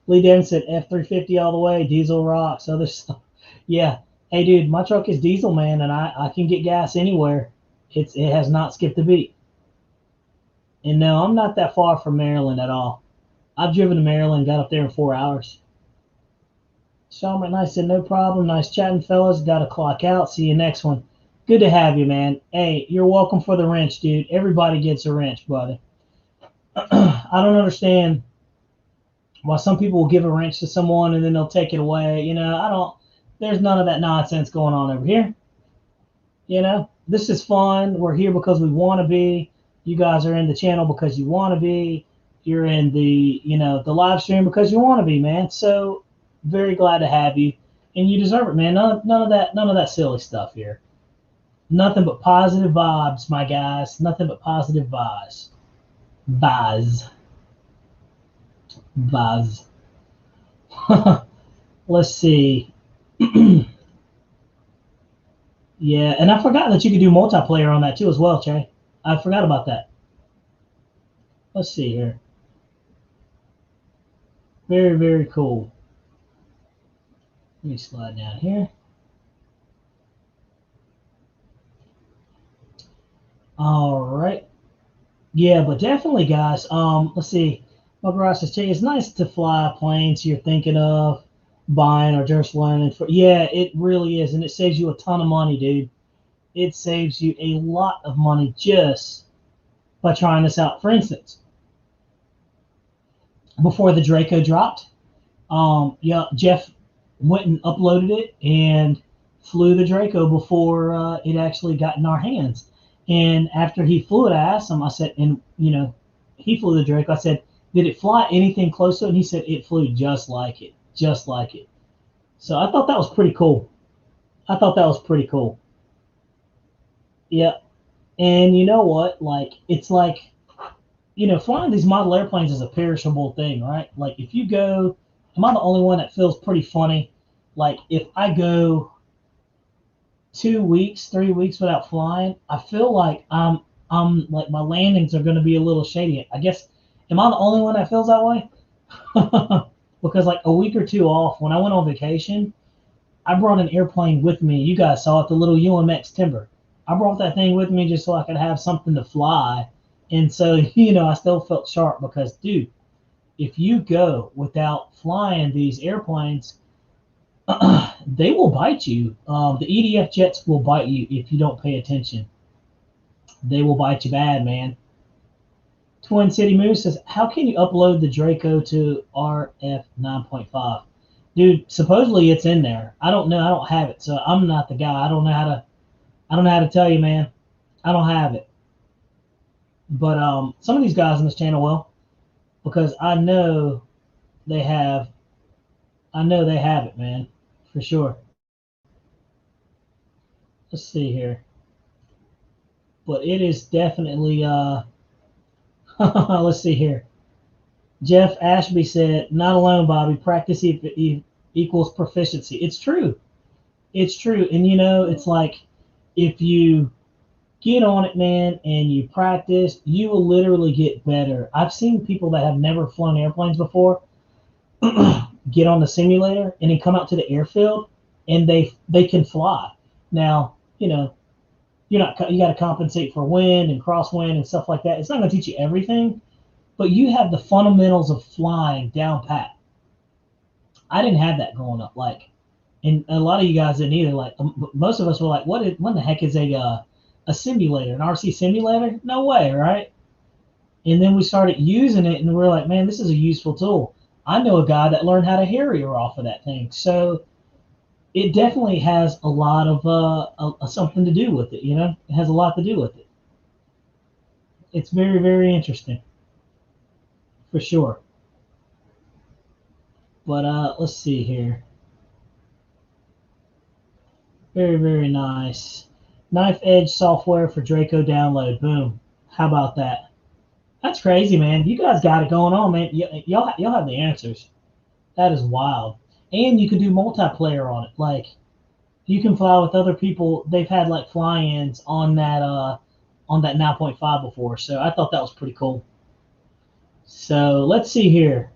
Lee Dan said F350 all the way, diesel rocks, other stuff. Yeah, hey dude, my truck is diesel, man, and I can get gas anywhere. It has not skipped a beat. And no, I'm not that far from Maryland at all. I've driven to Maryland, got up there in 4 hours. Sean McKnight said, no problem. Nice chatting, fellas. Got to clock out. See you next one. Good to have you, man. Hey, you're welcome for the wrench, dude. Everybody gets a wrench, brother. I don't understand why some people will give a wrench to someone and then they'll take it away. There's none of that nonsense going on over here. This is fun. We're here because we want to be. You guys are in the channel because you want to be. You're in the live stream because you want to be, man. So very glad to have you, and you deserve it, man. None of that silly stuff here. Nothing but positive vibes, my guys. Nothing but positive vibes. Vibes. Let's see. Yeah, and I forgot that you could do multiplayer on that too as well, Che. I forgot about that. Let's see here. Very, very cool. Let me slide down here. All right. Yeah, but definitely, guys. Let's see. My garage says, Che, it's nice to fly planes you're thinking of buying or just learning. Yeah, it really is, and it saves you a ton of money, dude. It saves you a lot of money just by trying this out. For instance, before the Draco dropped, Jeff went and uploaded it and flew the Draco before it actually got in our hands. And after he flew it, I asked him, I said, and he flew the Draco. I said, did it fly anything close to it? And he said, it flew just like it. So I thought that was pretty cool. Yeah. And you know what? Like, it's like, flying these model airplanes is a perishable thing, right? Like, if you go, am I the only one that feels pretty funny? Like, if I go 2 weeks, 3 weeks without flying, I feel like I'm like my landings are going to be a little shady. I guess, am I the only one that feels that way? Because like a week or two off, when I went on vacation, I brought an airplane with me. You guys saw it, the little UMX Timber. I brought that thing with me just so I could have something to fly. And so, I still felt sharp because, dude, if you go without flying these airplanes, they will bite you. The EDF jets will bite you if you don't pay attention. They will bite you bad, man. Twin City Moose says, how can you upload the Draco to RF 9.5? Dude, supposedly it's in there. I don't know. I don't have it, so I'm not the guy. I don't know how to tell you, man. I don't have it. But some of these guys on this channel will, because I know they have it, man, for sure. Let's see here. But it is definitely let's see here. Jeff Ashby said, not alone, Bobby. Practice equals proficiency. It's true. It's true. And you know, it's like if you get on it, man, and you practice, you will literally get better. I've seen people that have never flown airplanes before get on the simulator and then come out to the airfield and they can fly. Now, you know, you got to compensate for wind and crosswind and stuff like that. It's not going to teach you everything, but you have the fundamentals of flying down pat. I didn't have that growing up. Like, and a lot of you guys didn't either. Like, most of us were like, when the heck is a simulator, an RC simulator? No way, right? And then we started using it, and we're like, man, this is a useful tool. I know a guy that learned how to Harrier off of that thing. So it definitely has a lot of something to do with it. You know, it has a lot to do with it. It's very, very interesting, for sure. But let's see here. Very, very nice. Knife Edge software for Draco download. Boom. How about that? That's crazy, man. You guys got it going on, man. Y'all have the answers. That is wild. And you can do multiplayer on it. Like you can fly with other people. They've had like fly-ins on that 9.5 before. So I thought that was pretty cool. So let's see here.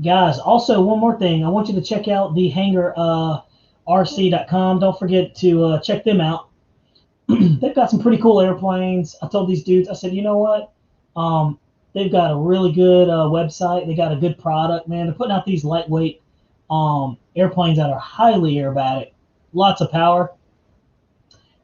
Guys, also one more thing. I want you to check out the hangar rc.com. Don't forget to check them out. They've got some pretty cool airplanes. I told these dudes, I said, you know what? They've got a really good website. They got a good product, man. They're putting out these lightweight airplanes that are highly aerobatic, lots of power.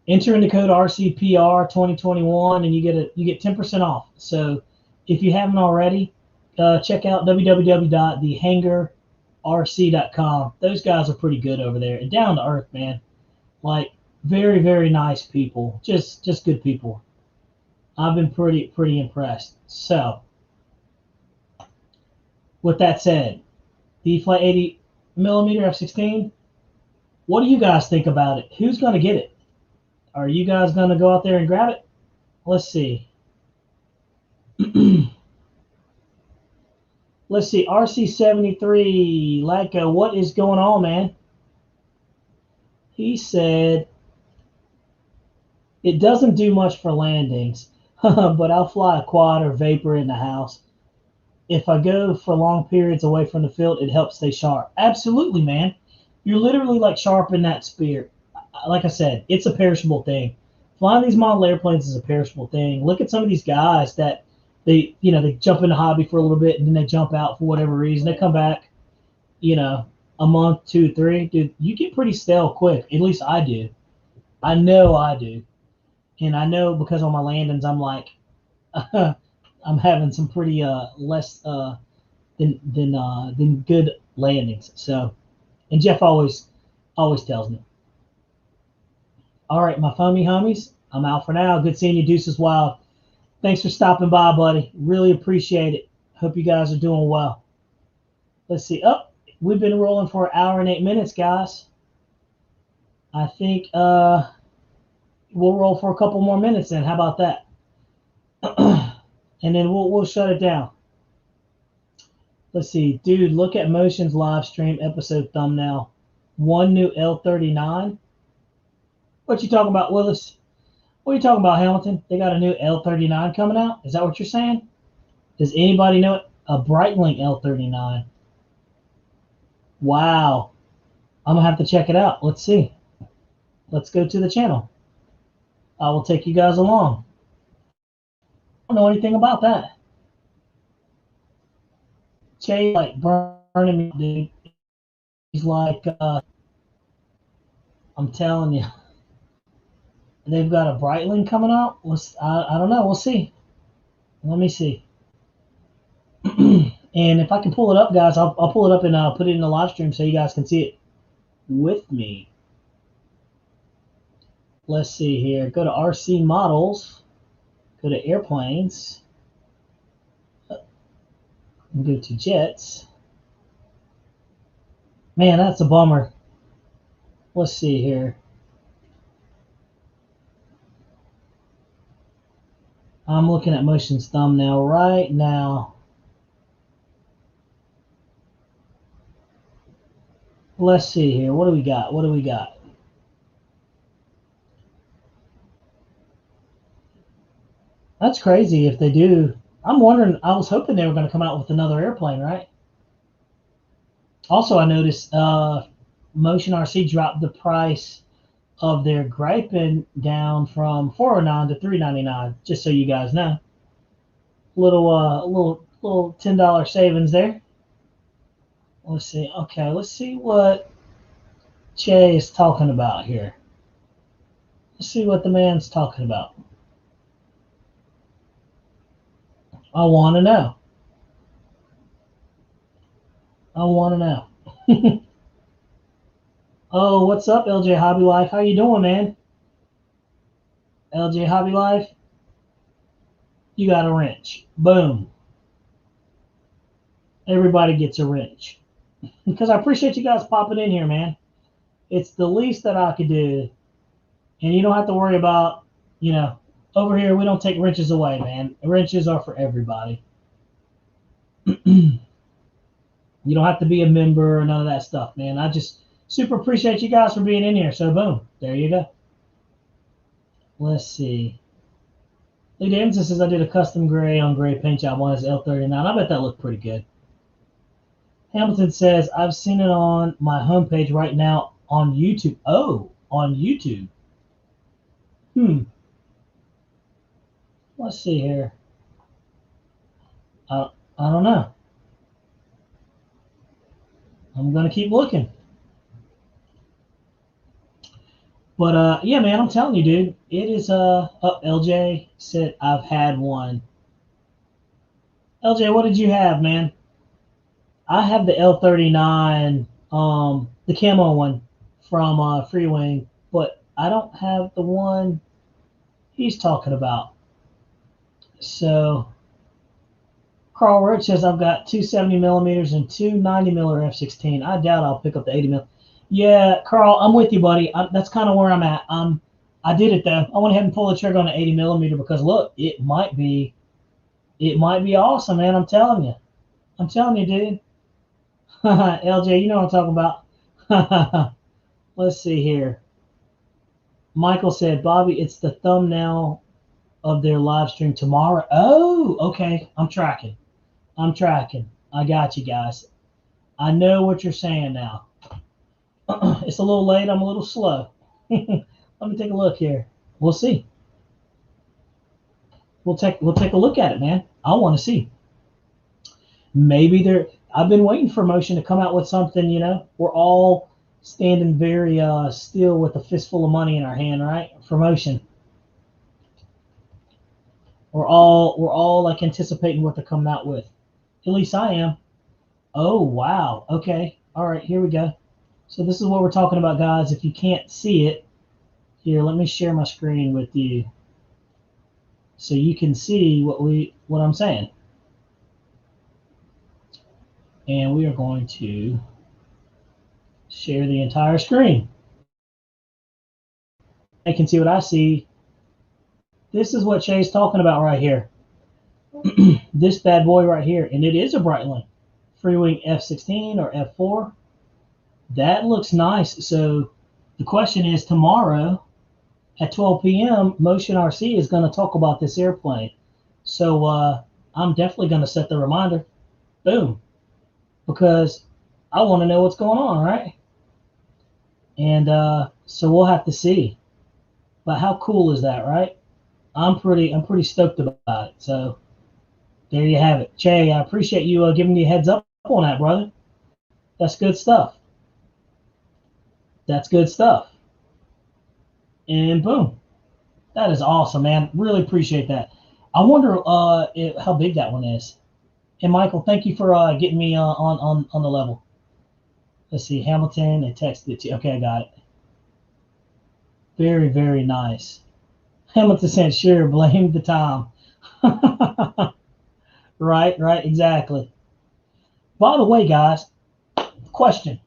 Enter in the code RCPR 2021 and you get 10% off. So if you haven't already, check out www.thehangarrc.com. Those guys are pretty good over there and down to earth, man. Like very, very nice people. Just good people. I've been pretty impressed. So with that said, the Flight 80 millimeter F-16. What do you guys think about it? Who's going to get it? Are you guys going to go out there and grab it? Let's see. Let's see. RC73, Latka, what is going on, man? He said, it doesn't do much for landings, but I'll fly a quad or vapor in the house. If I go for long periods away from the field, it helps stay sharp. Absolutely, man. You're literally like sharpening that spear. Like I said, it's a perishable thing. Flying these model airplanes is a perishable thing. Look at some of these guys that they jump in the hobby for a little bit and then they jump out for whatever reason. They come back, a month, 2, 3. Dude, you get pretty stale quick. At least I do. I know I do. And I know because on my landings, I'm like, I'm having some pretty less than good landings. So, and Jeff always tells me. All right, my foamy homies, I'm out for now. Good seeing you, Deuces Wild. Thanks for stopping by, buddy. Really appreciate it. Hope you guys are doing well. Let's see. We've been rolling for an hour and 8 minutes, guys. I think we'll roll for a couple more minutes then. How about that? And then we'll shut it down. Let's see. Dude, look at Motion's live stream episode thumbnail. One new L39. What you talking about, Willis? What are you talking about, Hamilton? They got a new L39 coming out? Is that what you're saying? Does anybody know it? A Breitling L39. Wow. I'm going to have to check it out. Let's see. Let's go to the channel. I will take you guys along. I don't know anything about that. Che like burning me, dude. He's like, I'm telling you. They've got a Breitling coming out. I don't know. We'll see. Let me see. And if I can pull it up, guys, I'll pull it up and put it in the live stream so you guys can see it with me. Let's see here. Go to RC models. Go to airplanes. And go to jets. Man, that's a bummer. Let's see here. I'm looking at Motion's thumbnail right now. Let's see here. What do we got? What do we got? That's crazy if they do. I'm wondering, I was hoping they were going to come out with another airplane, right? Also, I noticed Motion RC dropped the price of their Griping down from 409 to 399. Just so you guys know, little $10 savings there. Let's see. Okay, let's see what Jay is talking about here. Let's see what the man's talking about. I want to know. I want to know. Oh, what's up, LJ Hobby Life? How you doing, man? LJ Hobby Life, you got a wrench. Boom. Everybody gets a wrench. Because I appreciate you guys popping in here, man. It's the least that I could do. And you don't have to worry about, over here we don't take wrenches away, man. Wrenches are for everybody. You don't have to be a member or none of that stuff, man. I just super appreciate you guys for being in here. So boom, there you go. Let's see. Lee Davidson says I did a custom gray on gray paint job on his L39. I bet that looked pretty good. Hamilton says I've seen it on my homepage right now on YouTube. Oh, on YouTube. Let's see here. I don't know. I'm gonna keep looking. But yeah, man, I'm telling you, dude, it is LJ said I've had one. LJ, what did you have, man? I have the L39, the camo one from Freewing, but I don't have the one he's talking about. So Carl Roach says I've got two 70 millimeters and two 90 millimeter F16. I doubt I'll pick up the 80 mil. Yeah, Carl, I'm with you, buddy. That's kind of where I'm at. I did it though. I went ahead and pulled the trigger on the 80 millimeter because look, it might be awesome, man. I'm telling you, dude. LJ, you know what I'm talking about. Let's see here. Michael said, Bobby, it's the thumbnail of their live stream tomorrow. Oh, okay. I'm tracking. I got you guys. I know what you're saying now. It's a little late. I'm a little slow. Let me take a look here. We'll see. We'll take a look at it, man. I want to see. Maybe I've been waiting for Motion to come out with something. We're all standing very still with a fistful of money in our hand, right? For Motion. We're all like anticipating what they're coming out with. At least I am. Oh wow. Okay. All right. Here we go. So this is what we're talking about, guys. If you can't see it, here, let me share my screen with you, so you can see what I'm saying. And we are going to share the entire screen. I can see what I see. This is what Shay's talking about right here. This bad boy right here, and it is a Breitling Freewing F16 or F4. That looks nice. So the question is, tomorrow at 12 p.m., Motion RC is going to talk about this airplane. So I'm definitely going to set the reminder. Boom. Because I want to know what's going on, right? And so we'll have to see. But how cool is that, right? I'm pretty stoked about it. So there you have it. Jay, I appreciate you giving me a heads up on that, brother. That's good stuff. And boom. That is awesome, man. Really appreciate that. I wonder how big that one is. And Michael, thank you for getting me on the level. Let's see, Hamilton, they texted it to you. Okay, I got it. Very, very nice. Hamilton said, sure, blame the time. Right, exactly. By the way, guys, question.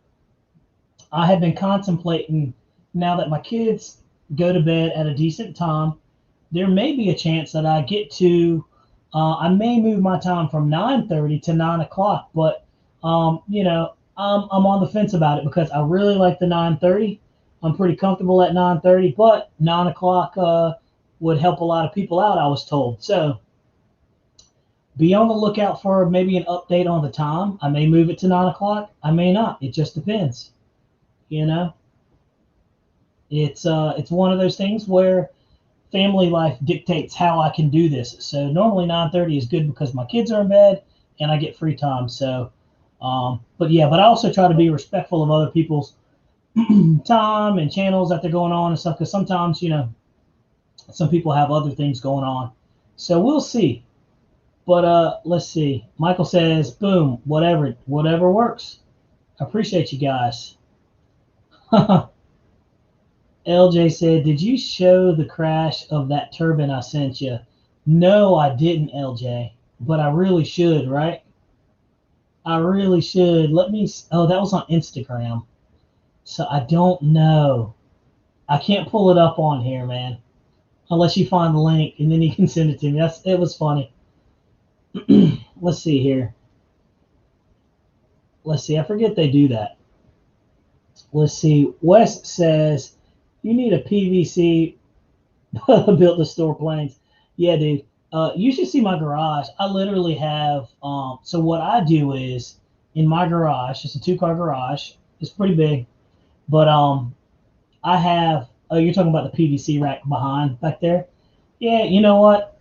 I have been contemplating, now that my kids go to bed at a decent time, there may be a chance that I get to, I may move my time from 9:30 to 9 o'clock, but, I'm on the fence about it because I really like the 9:30. I'm pretty comfortable at 9:30, but 9 o'clock would help a lot of people out, I was told. So be on the lookout for maybe an update on the time. I may move it to 9 o'clock. I may not. It just depends. You know, it's one of those things where family life dictates how I can do this. So normally 9:30 is good because my kids are in bed and I get free time. So, but yeah, but I also try to be respectful of other people's time and channels that they're going on and stuff. Because sometimes, some people have other things going on. So we'll see. But let's see. Michael says, boom, whatever works. I appreciate you guys. LJ said, did you show the crash of that turbine I sent you? No, I didn't, LJ. But I really should, right? I really should. Oh, that was on Instagram. So I don't know. I can't pull it up on here, man. Unless you find the link and then you can send it to me. It was funny. Let's see here. Let's see. I forget they do that. Let's see. Wes says, you need a PVC built to store planes. Yeah, dude. You should see my garage. I literally have. So what I do is in my garage. It's a 2-car garage. It's pretty big, but I have. Oh, you're talking about the PVC rack behind back there. Yeah, you know what?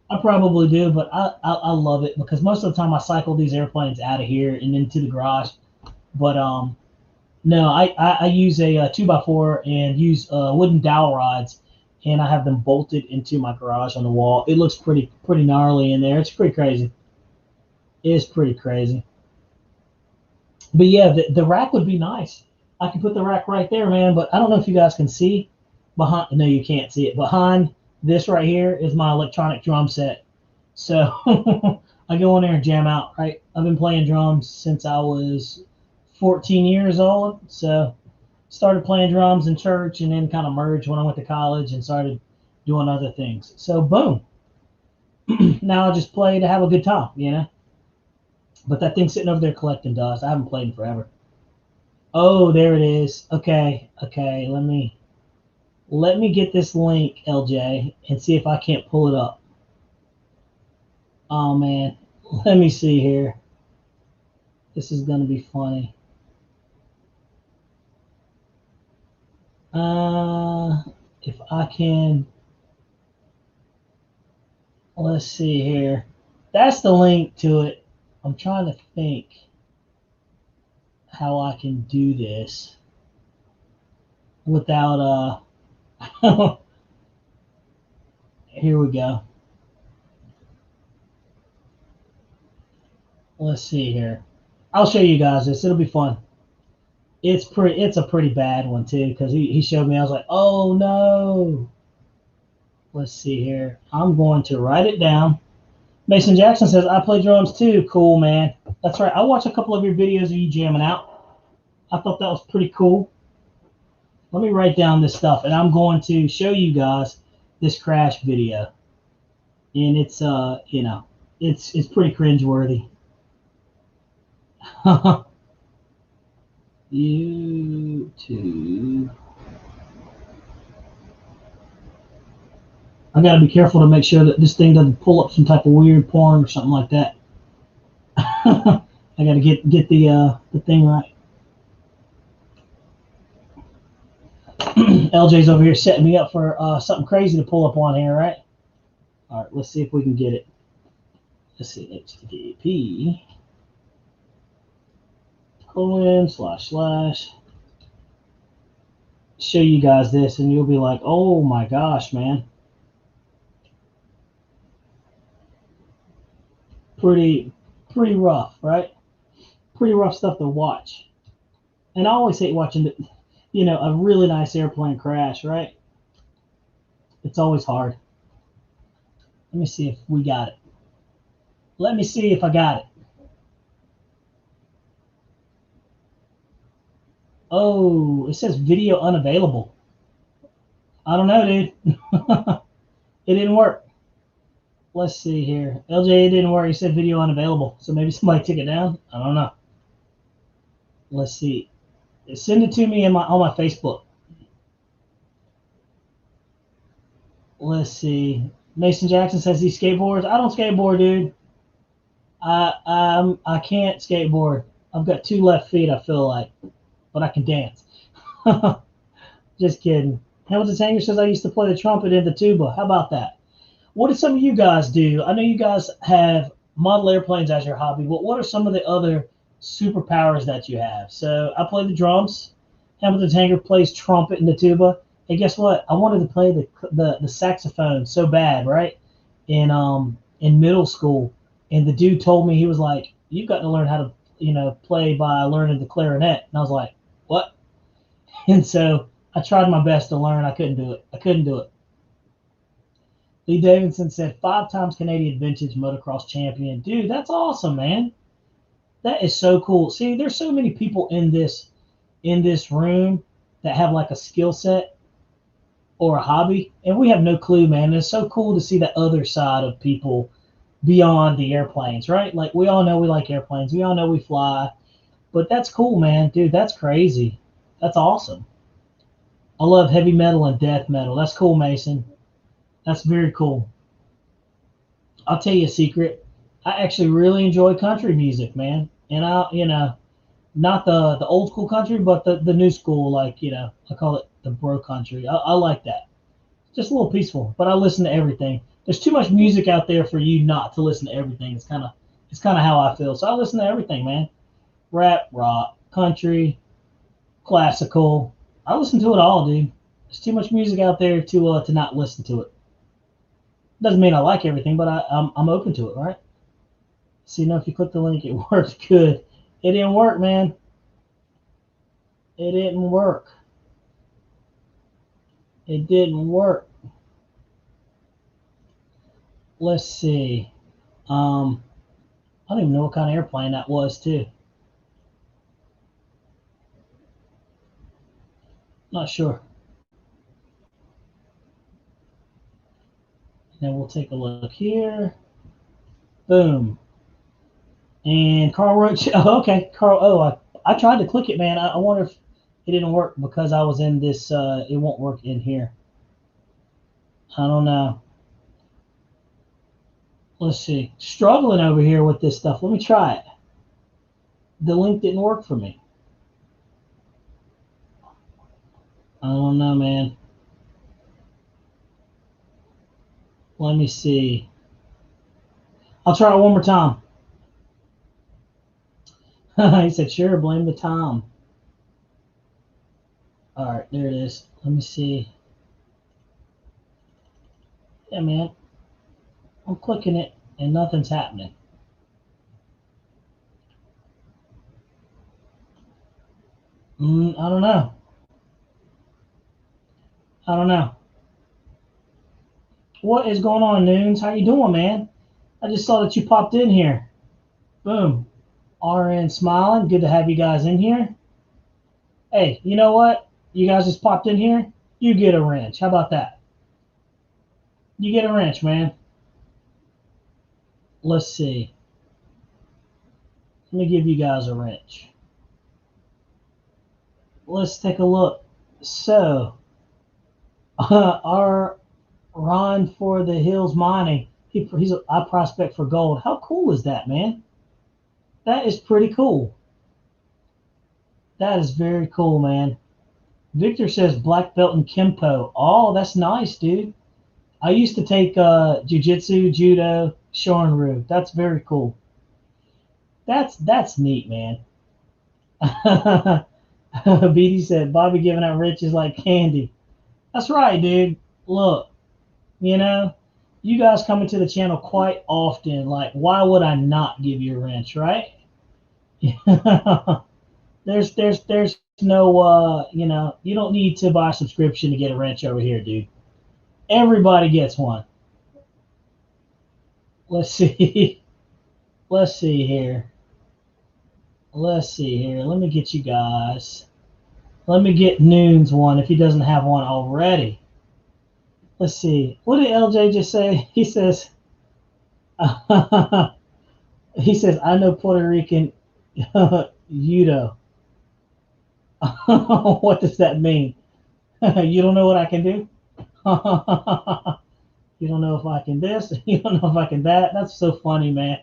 I probably do, but I love it because most of the time I cycle these airplanes out of here and into the garage. But no, I use a 2x4 and use wooden dowel rods, and I have them bolted into my garage on the wall. It looks pretty gnarly in there. It's pretty crazy. It's pretty crazy. But yeah, the rack would be nice. I can put the rack right there, man. But I don't know if you guys can see behind. No, you can't see it. Behind this right here is my electronic drum set. So I go in there and jam out. Right, I've been playing drums since I was 14 years old. So started playing drums in church and then kind of merged when I went to college and started doing other things. So boom. Now I just play to have a good time. But that thing's sitting over there collecting dust. I haven't played in forever. Oh, there it is. Okay. Let me get this link, LJ, and see if I can't pull it up. Oh man. Let me see here. This is gonna be funny. If I can, let's see here. That's the link to it. I'm trying to think how I can do this without here we go. Let's see here. I'll show you guys this. It'll be fun. It's a pretty bad one too, because he showed me. I was like, oh no. Let's see here. I'm going to write it down. Mason Jackson says, I play drums too. Cool, man. That's right. I watched a couple of your videos of you jamming out. I thought that was pretty cool. Let me write down this stuff, and I'm going to show you guys this crash video. And it's it's pretty cringeworthy. YouTube. I gotta be careful to make sure that this thing doesn't pull up some type of weird porn or something like that. I gotta get the thing right. LJ's over here setting me up for something crazy to pull up on here, right? All right, let's see if we can get it. Let's see, HTTP :/ show you guys this, and you'll be like, oh my gosh, man. Pretty rough, right? Pretty rough stuff to watch. And I always hate watching a really nice airplane crash, right? It's always hard. Let me see if we got it. Let me see if I got it. Oh, it says video unavailable. I don't know, dude. It didn't work. Let's see here. LJ, it didn't work. He said video unavailable. So maybe somebody took it down. I don't know. Let's see. Send it to me on my Facebook. Let's see. Mason Jackson says he skateboards. I don't skateboard, dude. I can't skateboard. I've got 2 left feet. I feel like, but I can dance. Just kidding. Hamilton Tanger says I used to play the trumpet and the tuba. How about that? What do some of you guys do? I know you guys have model airplanes as your hobby, but what are some of the other superpowers that you have? So I play the drums. Hamilton Tanger plays trumpet and the tuba. And guess what? I wanted to play the saxophone so bad, right? In middle school, and the dude told me, he was like, "You've got to learn how to play by learning the clarinet." And I was like, "What?" And so I tried my best to learn. I couldn't do it. Lee Davidson said 5 times Canadian vintage motocross champion. Dude, that's awesome, man. That is so cool. See, there's so many people in this room that have like a skill set or a hobby, and we have no clue, man. It's so cool to see that other side of people beyond the airplanes, right? Like, we all know we like airplanes. We all know we fly. But that's cool, man. Dude, that's crazy. That's awesome. I love heavy metal and death metal. That's cool, Mason. That's very cool. I'll tell you a secret. I actually really enjoy country music, man. And not the old school country, but the new school, like, I call it the bro country. I like that. Just a little peaceful, but I listen to everything. There's too much music out there for you not to listen to everything. It's kind of how I feel. So I listen to everything, man. Rap, rock, country, classical. I listen to it all, dude. There's too much music out there to not listen to it. Doesn't mean I like everything, but I'm open to it, right? So if you click the link, it worked good. It didn't work, man. It didn't work. It didn't work. Let's see. I don't even know what kind of airplane that was, too. Not sure. Then we'll take a look here. Boom. And Carl Roach. Oh, okay. Carl. Oh, I tried to click it, man. I wonder if it didn't work because I was in this. It won't work in here. I don't know. Let's see. Struggling over here with this stuff. Let me try it. The link didn't work for me. I don't know, man. Let me see. I'll try it one more time. He said, sure, blame the Tom. All right, there it is. Let me see. Yeah, man. I'm clicking it and nothing's happening. I don't know. I don't know. What is going on, Noons? How you doing, man? I just saw that you popped in here. Boom. RN smiling. Good to have you guys in here. Hey, you know what? You guys just popped in here. You get a wrench. How about that? You get a wrench, man. Let's see. Let me give you guys a wrench. Let's take a look. So, our Ron for the Hills Mining, he's a prospect for gold. How cool is that, man? That is pretty cool. That is very cool, man. Victor says black belt in Kempo. Oh, that's nice, dude. I used to take jiu-jitsu, judo, shorin-ryu. That's very cool. That's neat, man. BD said Bobby giving out riches like candy. That's right, dude. Look, you guys come into the channel quite often. Like, why would I not give you a wrench, right? there's no you don't need to buy a subscription to get a wrench over here, dude. Everybody gets one. Let's see. Let's see here. Let me get you guys. Let me get Noons one if he doesn't have one already. Let's see. What did LJ just say? He says, I know Puerto Rican judo. What does that mean? You don't know what I can do? You don't know if I can this? You don't know if I can that? That's so funny, man.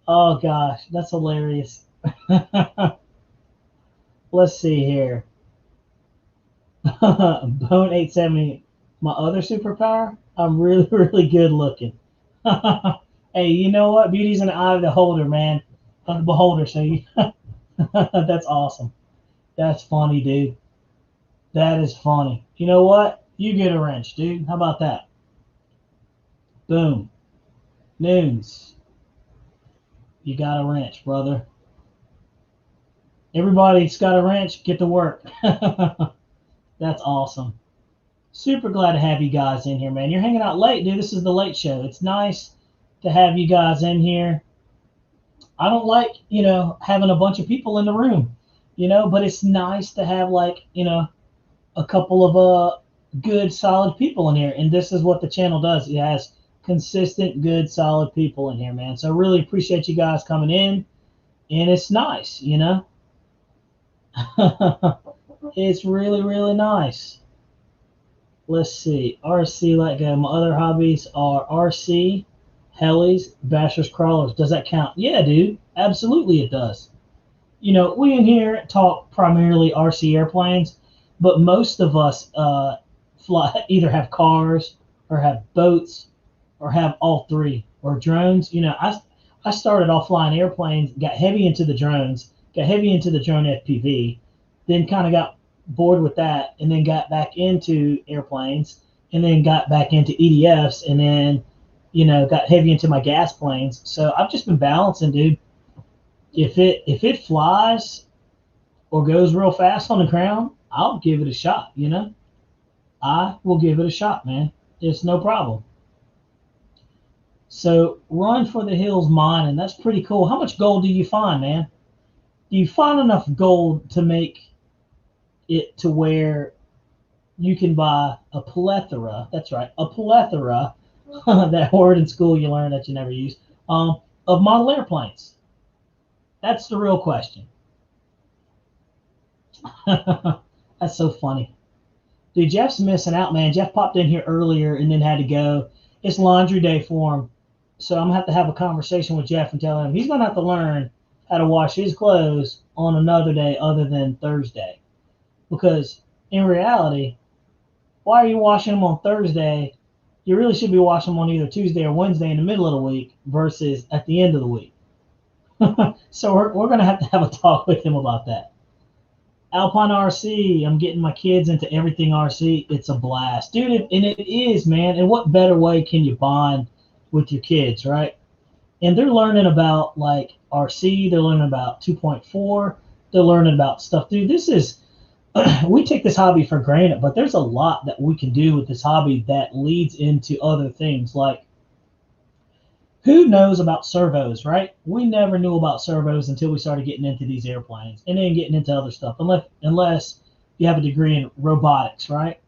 Oh gosh, that's hilarious. Let's see here. Bone 870. My other superpower? I'm really, really good looking. Hey, you know what? Beauty's in the eye of the holder, man. Of the beholder. So you, that's awesome. That's funny, dude. That is funny. You know what? You get a wrench, dude. How about that? Boom. Noons. You got a wrench, brother. Everybody's got a wrench. Get to work. That's awesome. Super glad to have you guys in here, man. You're hanging out late, dude. This is the late show. It's nice to have you guys in here. I don't like, having a bunch of people in the room, but it's nice to have like, a couple of good, solid people in here. And this is what the channel does. It has consistent, good, solid people in here, man. So I really appreciate you guys coming in. And it's nice, It's really, really nice. Let's see. RC, let go. My other hobbies are RC, helis, bashers, crawlers. Does that count? Yeah, dude. Absolutely it does. We in here talk primarily RC airplanes, but most of us fly, either have cars or have boats or have all three or drones. I started off flying airplanes, got heavy into the drones, got heavy into the drone FPV, then kind of got bored with that, and then got back into airplanes, and then got back into EDFs, and then got heavy into my gas planes. So I've just been balancing, dude. If it flies or goes real fast on the ground, I'll give it a shot. I will give it a shot, man. It's no problem. So run for the hills mining. That's pretty cool. How much gold do you find, man? Do you find enough gold to make it to where you can buy a plethora? That's right, a plethora. That word in school you learned that you never use. Of model airplanes. That's the real question. That's so funny. Dude, Jeff's missing out, man. Jeff popped in here earlier and then had to go. It's laundry day for him. So I'm going to have a conversation with Jeff and tell him he's going to have to learn how to wash his clothes on another day other than Thursday. Because in reality, why are you washing them on Thursday? You really should be washing them on either Tuesday or Wednesday in the middle of the week versus at the end of the week. So we're going to have a talk with him about that. Alpine RC, I'm getting my kids into everything RC. It's a blast. Dude, and it is, man. And what better way can you bond with your kids, right? And they're learning about like RC, they're learning about 2.4, they're learning about stuff. Dude, this is, we take this hobby for granted, but there's a lot that we can do with this hobby that leads into other things. Like, who knows about servos, right? We never knew about servos until we started getting into these airplanes and then getting into other stuff, unless you have a degree in robotics, right?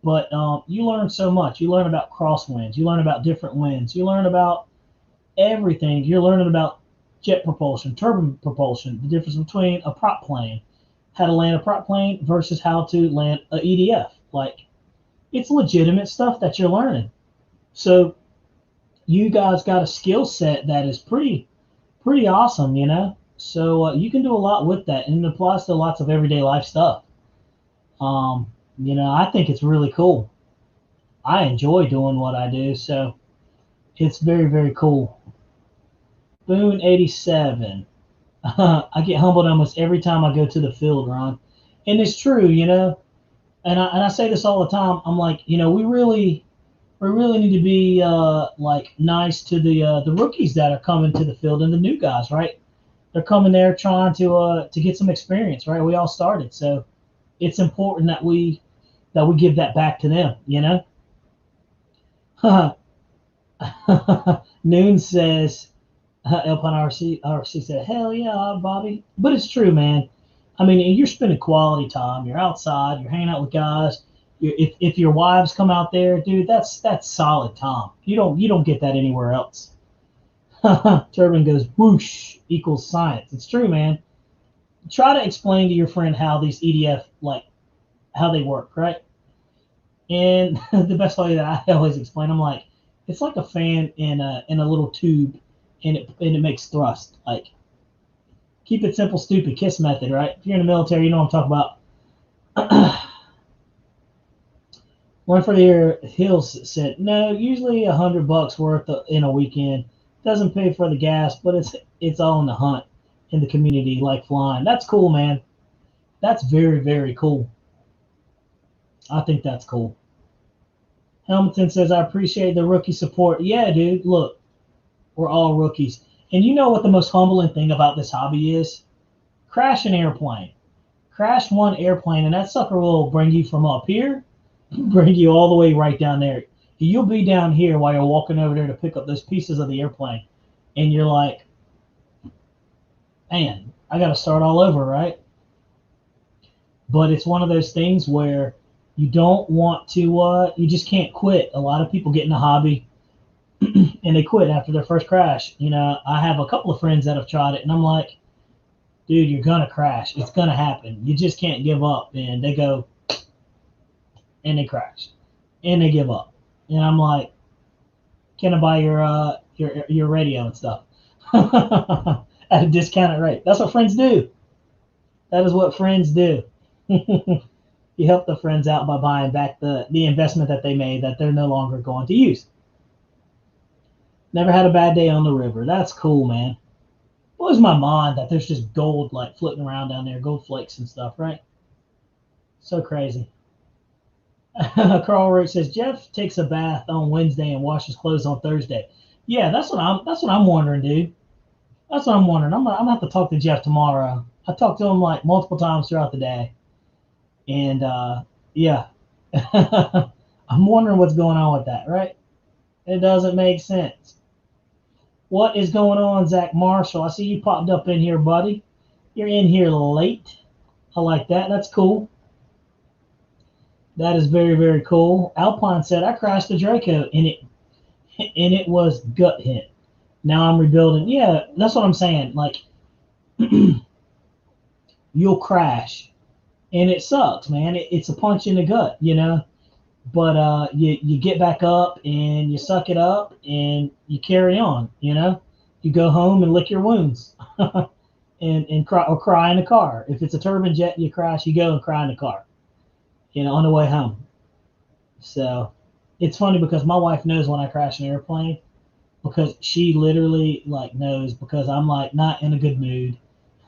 But you learn so much. You learn about crosswinds. You learn about different winds. You learn about everything. You're learning about jet propulsion, turbine propulsion, the difference between a prop plane, how to land a prop plane versus how to land a EDF. Like, it's legitimate stuff that you're learning. So you guys got a skill set that is pretty awesome, So you can do a lot with that, and it applies to lots of everyday life stuff. I think it's really cool. I enjoy doing what I do, so it's very, very cool. Boone 87. I get humbled almost every time I go to the field, Ron, and it's true, And I say this all the time. I'm like, we really need to be like nice to the rookies that are coming to the field and the new guys, right? They're coming there trying to get some experience, right? We all started, so it's important that we give that back to them, Noon says, Alpine RC said, hell yeah, Bobby. But it's true, man. I mean, you're spending quality time. You're outside. You're hanging out with guys. If your wives come out there, dude, that's solid time. You don't get that anywhere else. Turbine goes whoosh equals science. It's true, man. try to explain to your friend how these EDF, like, how they work, right? And the best way that I always explain, I'm like, it's like a fan in a little tube, and it makes thrust. Like, keep it simple, stupid, KISS method, right? If you're in the military, you know what I'm talking about. One for the Air Hills said, no, usually $100 worth in a weekend. Doesn't pay for the gas, but it's all in the hunt in the community, like flying. That's cool, man. That's very, very cool. I think that's cool. Hamilton says, I appreciate the rookie support. Yeah, dude, look, we're all rookies. And you know what the most humbling thing about this hobby is? Crash an airplane. Crash one airplane, and that sucker will bring you from up here, bring you all the way right down there. You'll be down here while you're walking over there to pick up those pieces of the airplane. And you're like, man, I got to start all over, right? But it's one of those things where you don't want to, you just can't quit. A lot of people get in the hobby and they quit after their first crash. You know, I have a couple of friends that have tried it, and I'm like, dude, you're going to crash. It's going to happen. You just can't give up. And they go, and they crash, and they give up. And I'm like, can I buy your radio and stuff at a discounted rate? That's what friends do. That is what friends do. You help the friends out by buying back the investment that they made that they're no longer going to use. Never had a bad day on the river. That's cool, man. Blows my mind that there's just gold like floating around down there, gold flakes and stuff, right? So crazy. Carl Roach says Jeff takes a bath on Wednesday and washes clothes on Thursday. Yeah, that's what I'm wondering, dude. That's what I'm wondering. I'm gonna have to talk to Jeff tomorrow. I talked to him like multiple times throughout the day, and yeah, I'm wondering what's going on with that. Right? It doesn't make sense. What is going on, Zach Marshall? I see you popped up in here, buddy. You're in here late. I like that. That's cool. That is very, very cool. Alpine said, I crashed the Draco and it was gut hit. Now I'm rebuilding. Yeah, that's what I'm saying. Like, you'll crash and it sucks, man. It's a punch in the gut, you know? But you get back up and you suck it up and you carry on, you know? You go home and lick your wounds and cry in the car. If it's a turbine jet you crash, you go and cry in the car, you know, on the way home. So it's funny because my wife knows when I crash an airplane because she literally like knows because I'm like not in a good mood.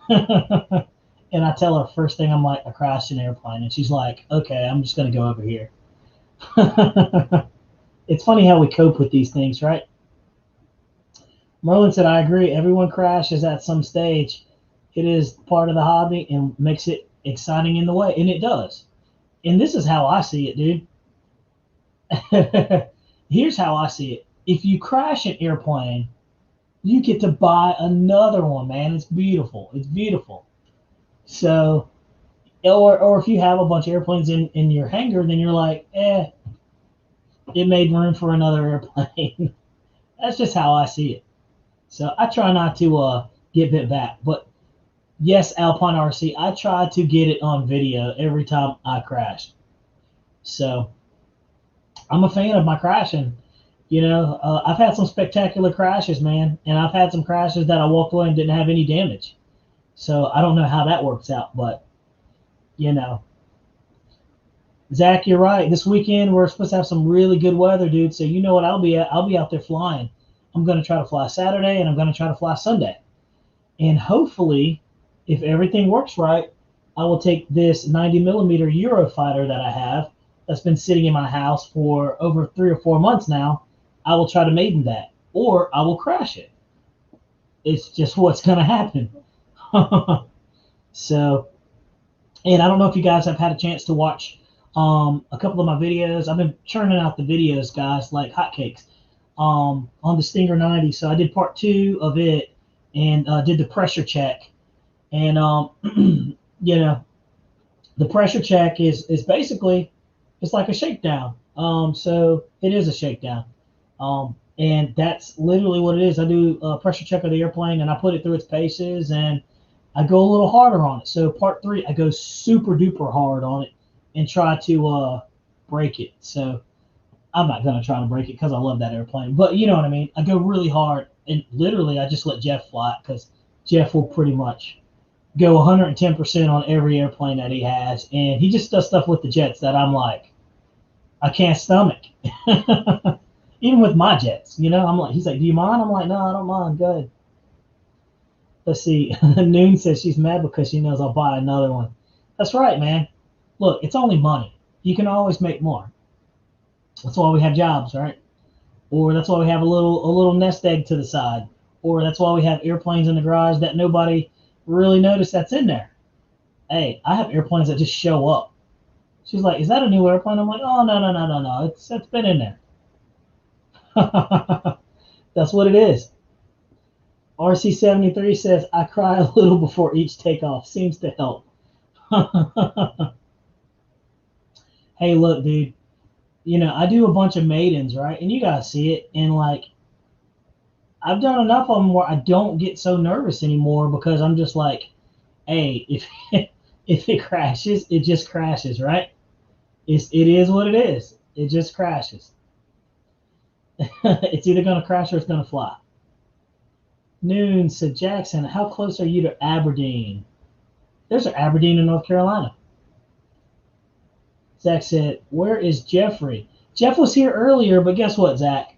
And I tell her first thing, I'm like, I crashed an airplane. And she's like, okay, I'm just going to go over here. It's funny how we cope with these things, right? Merlin said, I agree. Everyone crashes at some stage. It is part of the hobby and makes it exciting in the way. And it does. And this is how I see it, dude. Here's how I see it. If you crash an airplane, you get to buy another one, man. It's beautiful. It's beautiful. So, or if you have a bunch of airplanes in your hangar, then you're like, it made room for another airplane. That's just how I see it. So I try not to get bit back. But yes, Alpine RC, I try to get it on video every time I crash. So I'm a fan of my crashing. You know, I've had some spectacular crashes, man, and I've had some crashes that I walked away and didn't have any damage. So I don't know how that works out, but you know, Zach, you're right. This weekend we're supposed to have some really good weather, dude. So you know what I'll be at? I'll be out there flying. I'm going to try to fly Saturday and I'm going to try to fly Sunday. And hopefully, if everything works right, I will take this 90mm Eurofighter that I have that's been sitting in my house for over 3 or 4 months now. I will try to Maiden that, or I will crash it. It's just what's going to happen. So, and I don't know if you guys have had a chance to watch a couple of my videos. I've been churning out the videos, guys, like hotcakes on the Stinger 90. So I did part 2 of it and did the pressure check. And, you know, the pressure check is basically, it's like a shakedown. So it is a shakedown. And that's literally what it is. I do a pressure check of the airplane and I put it through its paces and I go a little harder on it. So part 3, I go super duper hard on it and try to break it. So I'm not gonna try to break it because I love that airplane. But you know what I mean. I go really hard, and literally I just let Jeff fly because Jeff will pretty much go 110% on every airplane that he has, and he just does stuff with the jets that I'm like, I can't stomach. Even with my jets, you know, I'm like, he's like, do you mind? I'm like, no, I don't mind. Good. Let's see. Noon says she's mad because she knows I'll buy another one. That's right, man. Look, it's only money. You can always make more. That's why we have jobs, right? Or that's why we have a little nest egg to the side. Or that's why we have airplanes in the garage that nobody really noticed that's in there. Hey, I have airplanes that just show up. She's like, "Is that a new airplane?" I'm like, "Oh no, no, no, no, no. It's been in there." That's what it is. RC73 says, "I cry a little before each takeoff. Seems to help." Hey, look, dude. You know, I do a bunch of maidens, right? And you guys see it, and like, I've done enough of them where I don't get so nervous anymore because I'm just like, hey, if if it crashes, it just crashes, right? It is what it is. It just crashes. It's either gonna crash or it's gonna fly. Noon said, Jackson, how close are you to Aberdeen? There's an Aberdeen in North Carolina. Zach said, where is Jeffrey? Jeff was here earlier, but guess what, Zach?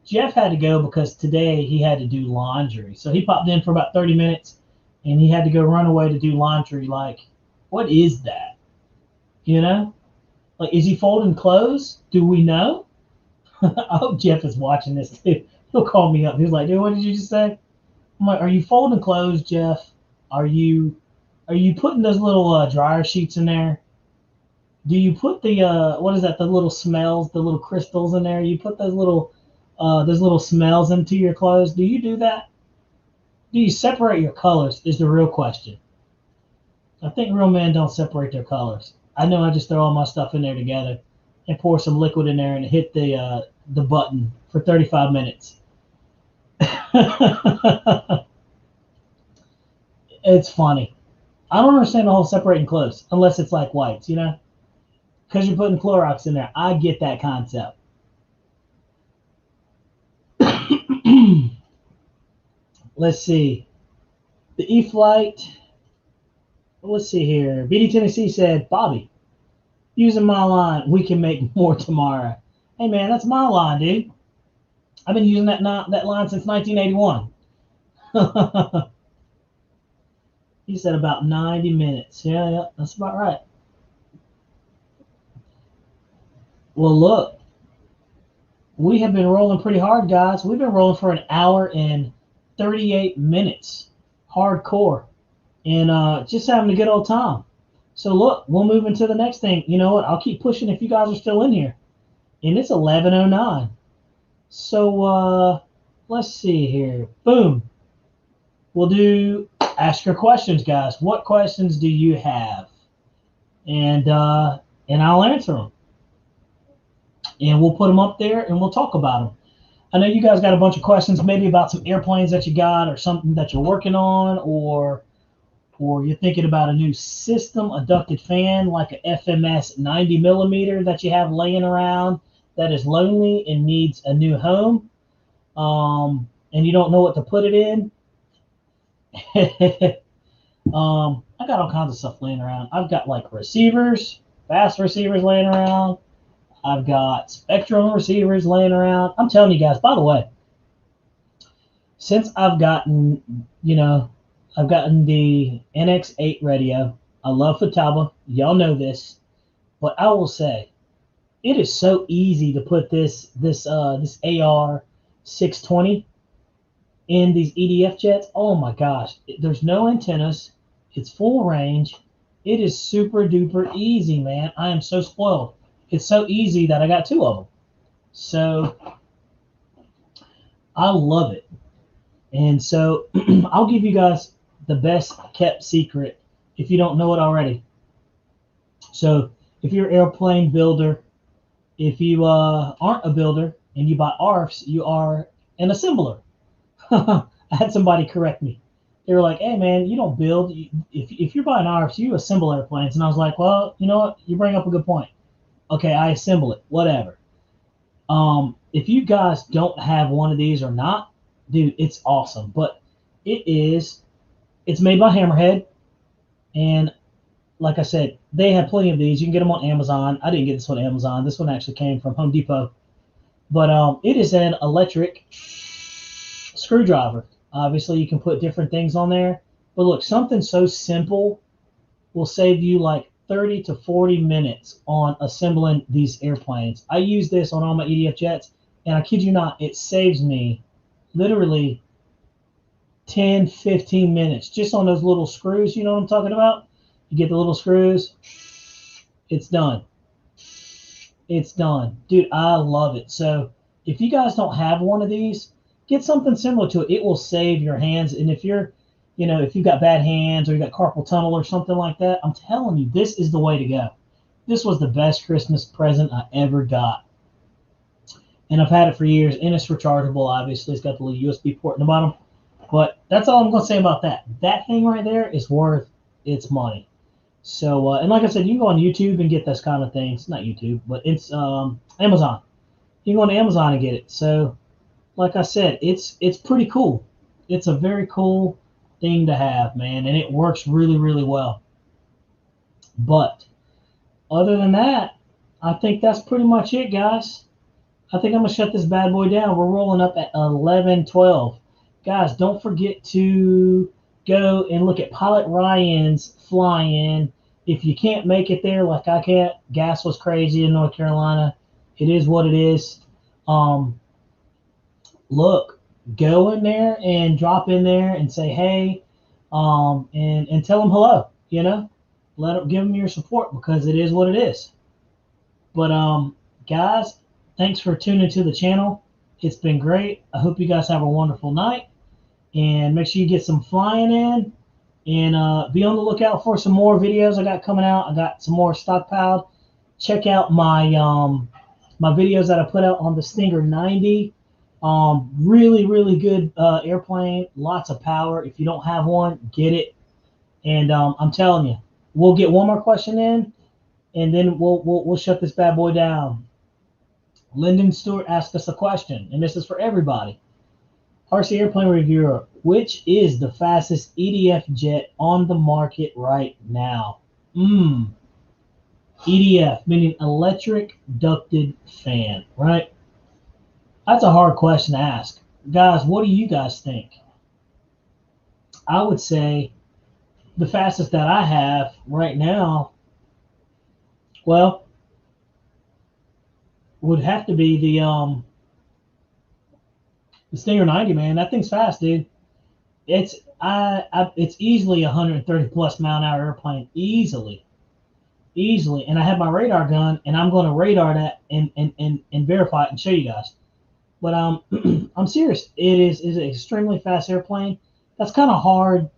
Jeff had to go because today he had to do laundry. So he popped in for about 30 minutes and he had to go run away to do laundry. Like, what is that? You know? Like, is he folding clothes? Do we know? I hope Jeff is watching this too. He'll call me up. He's like, dude, what did you just say? I'm like, are you folding clothes, Jeff? Are you putting those little dryer sheets in there? Do you put the what is that? The little smells, the little crystals in there. You put those little smells into your clothes. Do you do that? Do you separate your colors? Is the real question. I think real men don't separate their colors. I know I just throw all my stuff in there together and pour some liquid in there and hit the button for 35 minutes. It's funny. I don't understand the whole separating clothes unless it's like whites, you know, because you're putting Clorox in there. I get that concept. Let's see. The E flight. Let's see here. BD Tennessee said, Bobby, using my line, we can make more tomorrow. Hey man, that's my line, dude. I've been using that line since 1981. He said about 90 minutes. Yeah, that's about right. Well, look, we have been rolling pretty hard, guys. We've been rolling for an hour and 38 minutes, hardcore, and just having a good old time. So look, we'll move into the next thing. You know what? I'll keep pushing if you guys are still in here. And it's 11:09. So let's see here. Boom. We'll do ask your questions, guys. What questions do you have? And I'll answer them. And we'll put them up there and we'll talk about them. I know you guys got a bunch of questions, maybe about some airplanes that you got or something that you're working on, or you're thinking about a new system, a ducted fan like a FMS 90 millimeter that you have laying around that is lonely and needs a new home, and you don't know what to put it in. I got all kinds of stuff laying around. I've got like receivers, fast receivers laying around. I've got Spectrum receivers laying around. I'm telling you guys, by the way, since I've gotten the NX8 radio, I love Futaba. Y'all know this, but I will say, it is so easy to put this AR 620 in these EDF jets. Oh my gosh, there's no antennas. It's full range. It is super duper easy, man. I am so spoiled. It's so easy that I got 2 of them. So I love it. And so I'll give you guys the best kept secret if you don't know it already. So if you're an airplane builder, if you aren't a builder and you buy ARFs, you are an assembler. I had somebody correct me. They were like, hey man, you don't build. If you're buying ours, you assemble airplanes. And I was like, well, you know what? You bring up a good point. Okay, I assemble it. Whatever. If you guys don't have one of these or not, dude, it's awesome. But it's made by Hammerhead, and like I said, they have plenty of these. You can get them on Amazon. I didn't get this one on Amazon. This one actually came from Home Depot. But it is an electric screwdriver. Obviously, you can put different things on there. But look, something so simple will save you like 30 to 40 minutes on assembling these airplanes. I use this on all my EDF jets, and I kid you not, it saves me literally 10, 15 minutes just on those little screws. You know what I'm talking about? You get the little screws, it's done. It's done. Dude, I love it. So if you guys don't have one of these, get something similar to it. It will save your hands. And if you're, if you've got bad hands or you got carpal tunnel or something like that, I'm telling you, this is the way to go. This was the best Christmas present I ever got. And I've had it for years, and it's rechargeable, obviously. It's got the little USB port in the bottom. But that's all I'm going to say about that. That thing right there is worth its money. So, and like I said, you can go on YouTube and get this kind of things. Not YouTube, but it's Amazon. You can go on Amazon and get it. So, like I said, it's pretty cool. It's a very cool thing to have, man, and it works really, really well. But other than that, I think that's pretty much it, guys. I think I'm going to shut this bad boy down. We're rolling up at 11:12. Guys, don't forget to go and look at Pilot Ryan's fly-in. If you can't make it there, like I can't, gas was crazy in North Carolina. It is what it is. Look, go in there and drop in there and say hey, and tell them hello. Give them your support because it is what it is. But guys, thanks for tuning to the channel. It's been great. I hope you guys have a wonderful night, and make sure you get some flying in, and be on the lookout for some more videos I got coming out. I got some more stockpiled. Check out my my videos that I put out on the Stinger 90. Really, really good airplane. Lots of power. If you don't have one, get it. And I'm telling you, we'll get one more question in, and then we'll shut this bad boy down. Lyndon Stewart asked us a question, and this is for everybody. RC Airplane Reviewer, which is the fastest EDF jet on the market right now? EDF, meaning electric ducted fan, right? That's a hard question to ask. Guys, what do you guys think? I would say the fastest that I have right now, well, would have to be the Stinger 90, man. That thing's fast, dude. It's easily 130 plus mile an hour airplane, easily. And I have my radar gun, and I'm going to radar that and verify it and show you guys. But I'm serious. It is an extremely fast airplane. That's kind of hard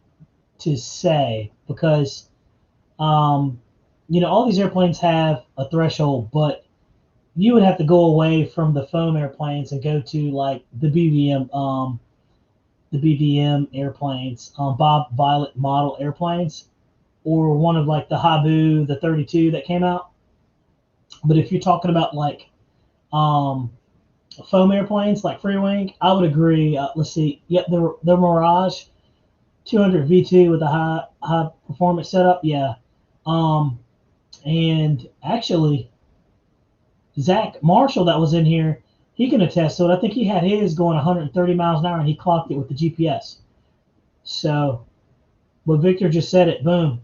to say because all these airplanes have a threshold, but you would have to go away from the foam airplanes and go to like the BVM airplanes, Bob Violet model airplanes, or one of like the Habu, the 32 that came out. But if you're talking about like foam airplanes like Freewing, I would agree. Let's see. Yep, the Mirage 200 V2 with a high performance setup. Yeah. And actually, Zach Marshall that was in here, he can attest to it. I think he had his going 130 miles an hour, and he clocked it with the GPS. So, but Victor just said it. Boom.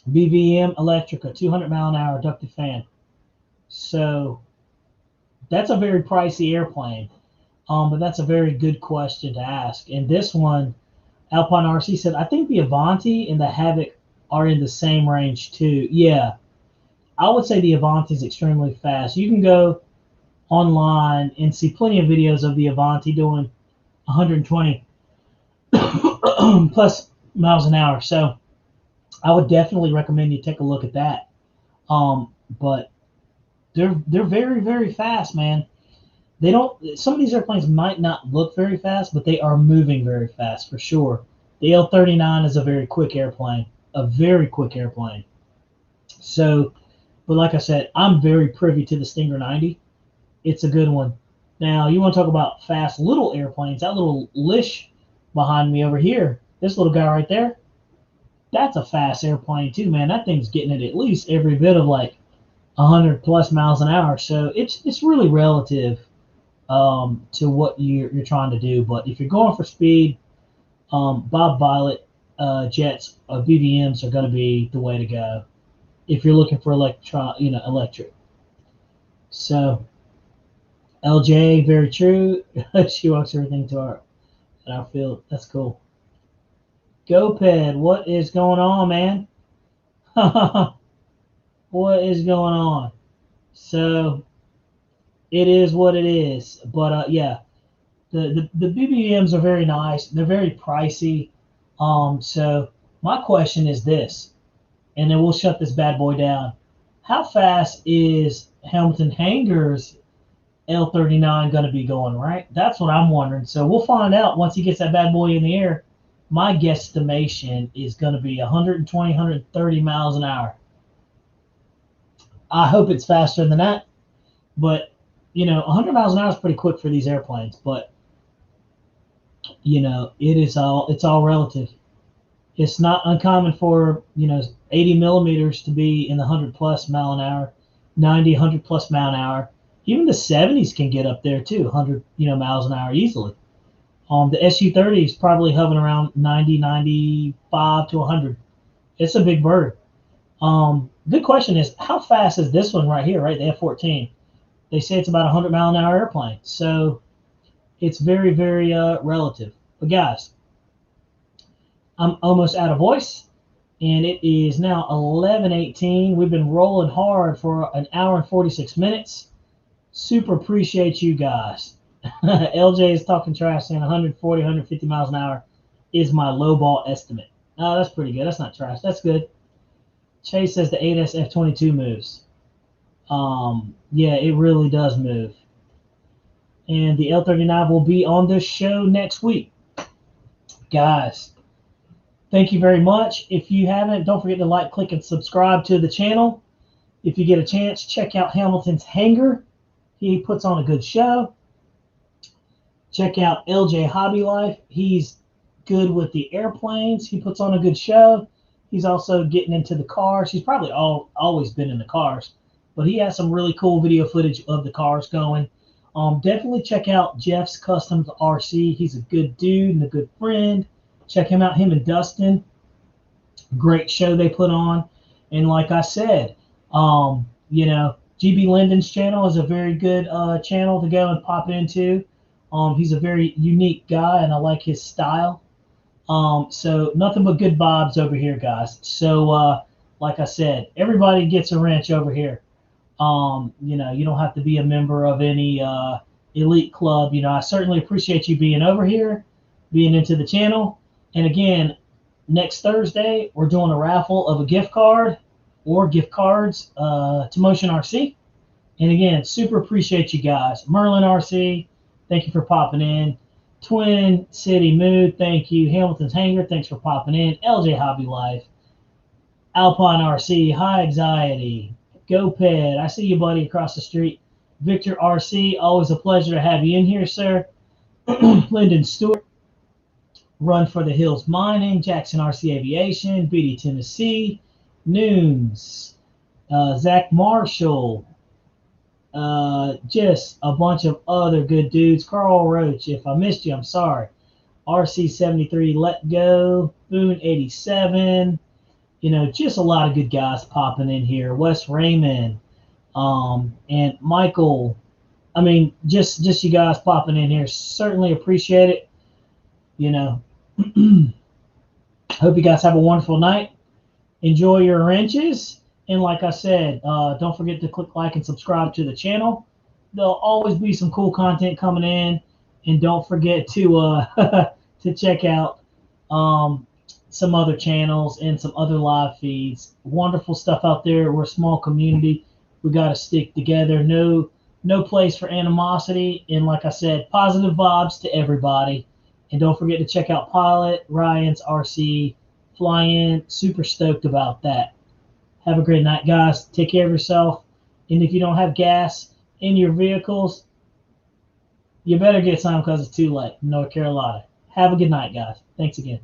BVM Electrica, 200 mile an hour ducted fan. So, that's a very pricey airplane. But that's a very good question to ask. And this one, Alpine RC said, I think the Avanti and the Havoc are in the same range too. Yeah. I would say the Avanti is extremely fast. You can go online and see plenty of videos of the Avanti doing 120 plus miles an hour. So I would definitely recommend you take a look at that. But they're very, very fast, man. Some of these airplanes might not look very fast, but they are moving very fast for sure. The L-39 is a very quick airplane, a very quick airplane. So, but like I said, I'm very privy to the Stinger 90. It's a good one. Now, you want to talk about fast little airplanes, that little Lish behind me over here, this little guy right there, that's a fast airplane too, man. That thing's getting it at least every bit of like 100 plus miles an hour. So it's really relative to what you're trying to do. But if you're going for speed, Bob Violet jets, BVMs are going to be the way to go if you're looking for electric. So LJ, very true. She walks everything to our field. That's cool. GoPed, what is going on, man? What is going on? So it is what it is. But yeah, the BBMs are very nice. They're very pricey. So my question is this, and then we'll shut this bad boy down. How fast is Hamilton Hangar's L-39 going to be going, right? That's what I'm wondering. So we'll find out once he gets that bad boy in the air. My guesstimation is going to be 120, 130 miles an hour. I hope it's faster than that. But, 100 miles an hour is pretty quick for these airplanes. But, it's all relative. It's not uncommon for, 80 millimeters to be in the 100 plus mile an hour, 90, 100 plus mile an hour. Even the 70s can get up there too, 100 miles an hour easily. The Su-30 is probably hovering around 90, 95 to 100. It's a big bird. Good question is, how fast is this one right here, right? The F-14. They say it's about 100 mile an hour airplane. So it's very, very relative. But guys, I'm almost out of voice, and it is now 11:18. We've been rolling hard for an hour and 46 minutes. Super appreciate you guys. LJ is talking trash, saying 140, 150 miles an hour is my low ball estimate. Oh, that's pretty good. That's not trash. That's good. Chase says the 8S F-22 moves. Yeah, it really does move. And the L-39 will be on this show next week. Guys, thank you very much. If you haven't, don't forget to like, click, and subscribe to the channel. If you get a chance, check out Hamilton's Hangar. He puts on a good show. Check out LJ Hobby Life. He's good with the airplanes. He puts on a good show. He's also getting into the cars. He's probably always been in the cars, but he has some really cool video footage of the cars going. Definitely check out Jeff's Customs RC. He's a good dude and a good friend. Check him out, him and Dustin. Great show they put on. And like I said, GB Linden's channel is a very good channel to go and pop into. He's a very unique guy, and I like his style. So nothing but good vibes over here, guys. So like I said, everybody gets a wrench over here. You don't have to be a member of any elite club. I certainly appreciate you being over here, being into the channel. And again, next Thursday, we're doing a raffle of a gift card or gift cards to Motion RC. And again, super appreciate you guys. Merlin RC, thank you for popping in. Twin City Mood, thank you. Hamilton's Hangar, thanks for popping in. LJ Hobby Life, Alpine RC, High Anxiety, GoPed, I see you, buddy, across the street. Victor RC, always a pleasure to have you in here, sir. Lyndon Stewart, Run for the Hills Mining, Jackson RC Aviation, BD Tennessee, Noons, Zach Marshall, just a bunch of other good dudes. Carl Roach, if I missed you, I'm sorry. RC73, Let Go, Boone 87, just a lot of good guys popping in here. Wes Raymond, and Michael. I mean, just you guys popping in here. Certainly appreciate it. Hope you guys have a wonderful night. Enjoy your wrenches. And like I said, don't forget to click like and subscribe to the channel. There'll always be some cool content coming in. And don't forget to to check out some other channels and some other live feeds. Wonderful stuff out there. We're a small community. We got to stick together. No place for animosity. And like I said, positive vibes to everybody. And don't forget to check out Pilot, Ryan's RC Fly-In. Super stoked about that. Have a great night, guys. Take care of yourself. And if you don't have gas in your vehicles, you better get some because it's too late in North Carolina. Have a good night, guys. Thanks again.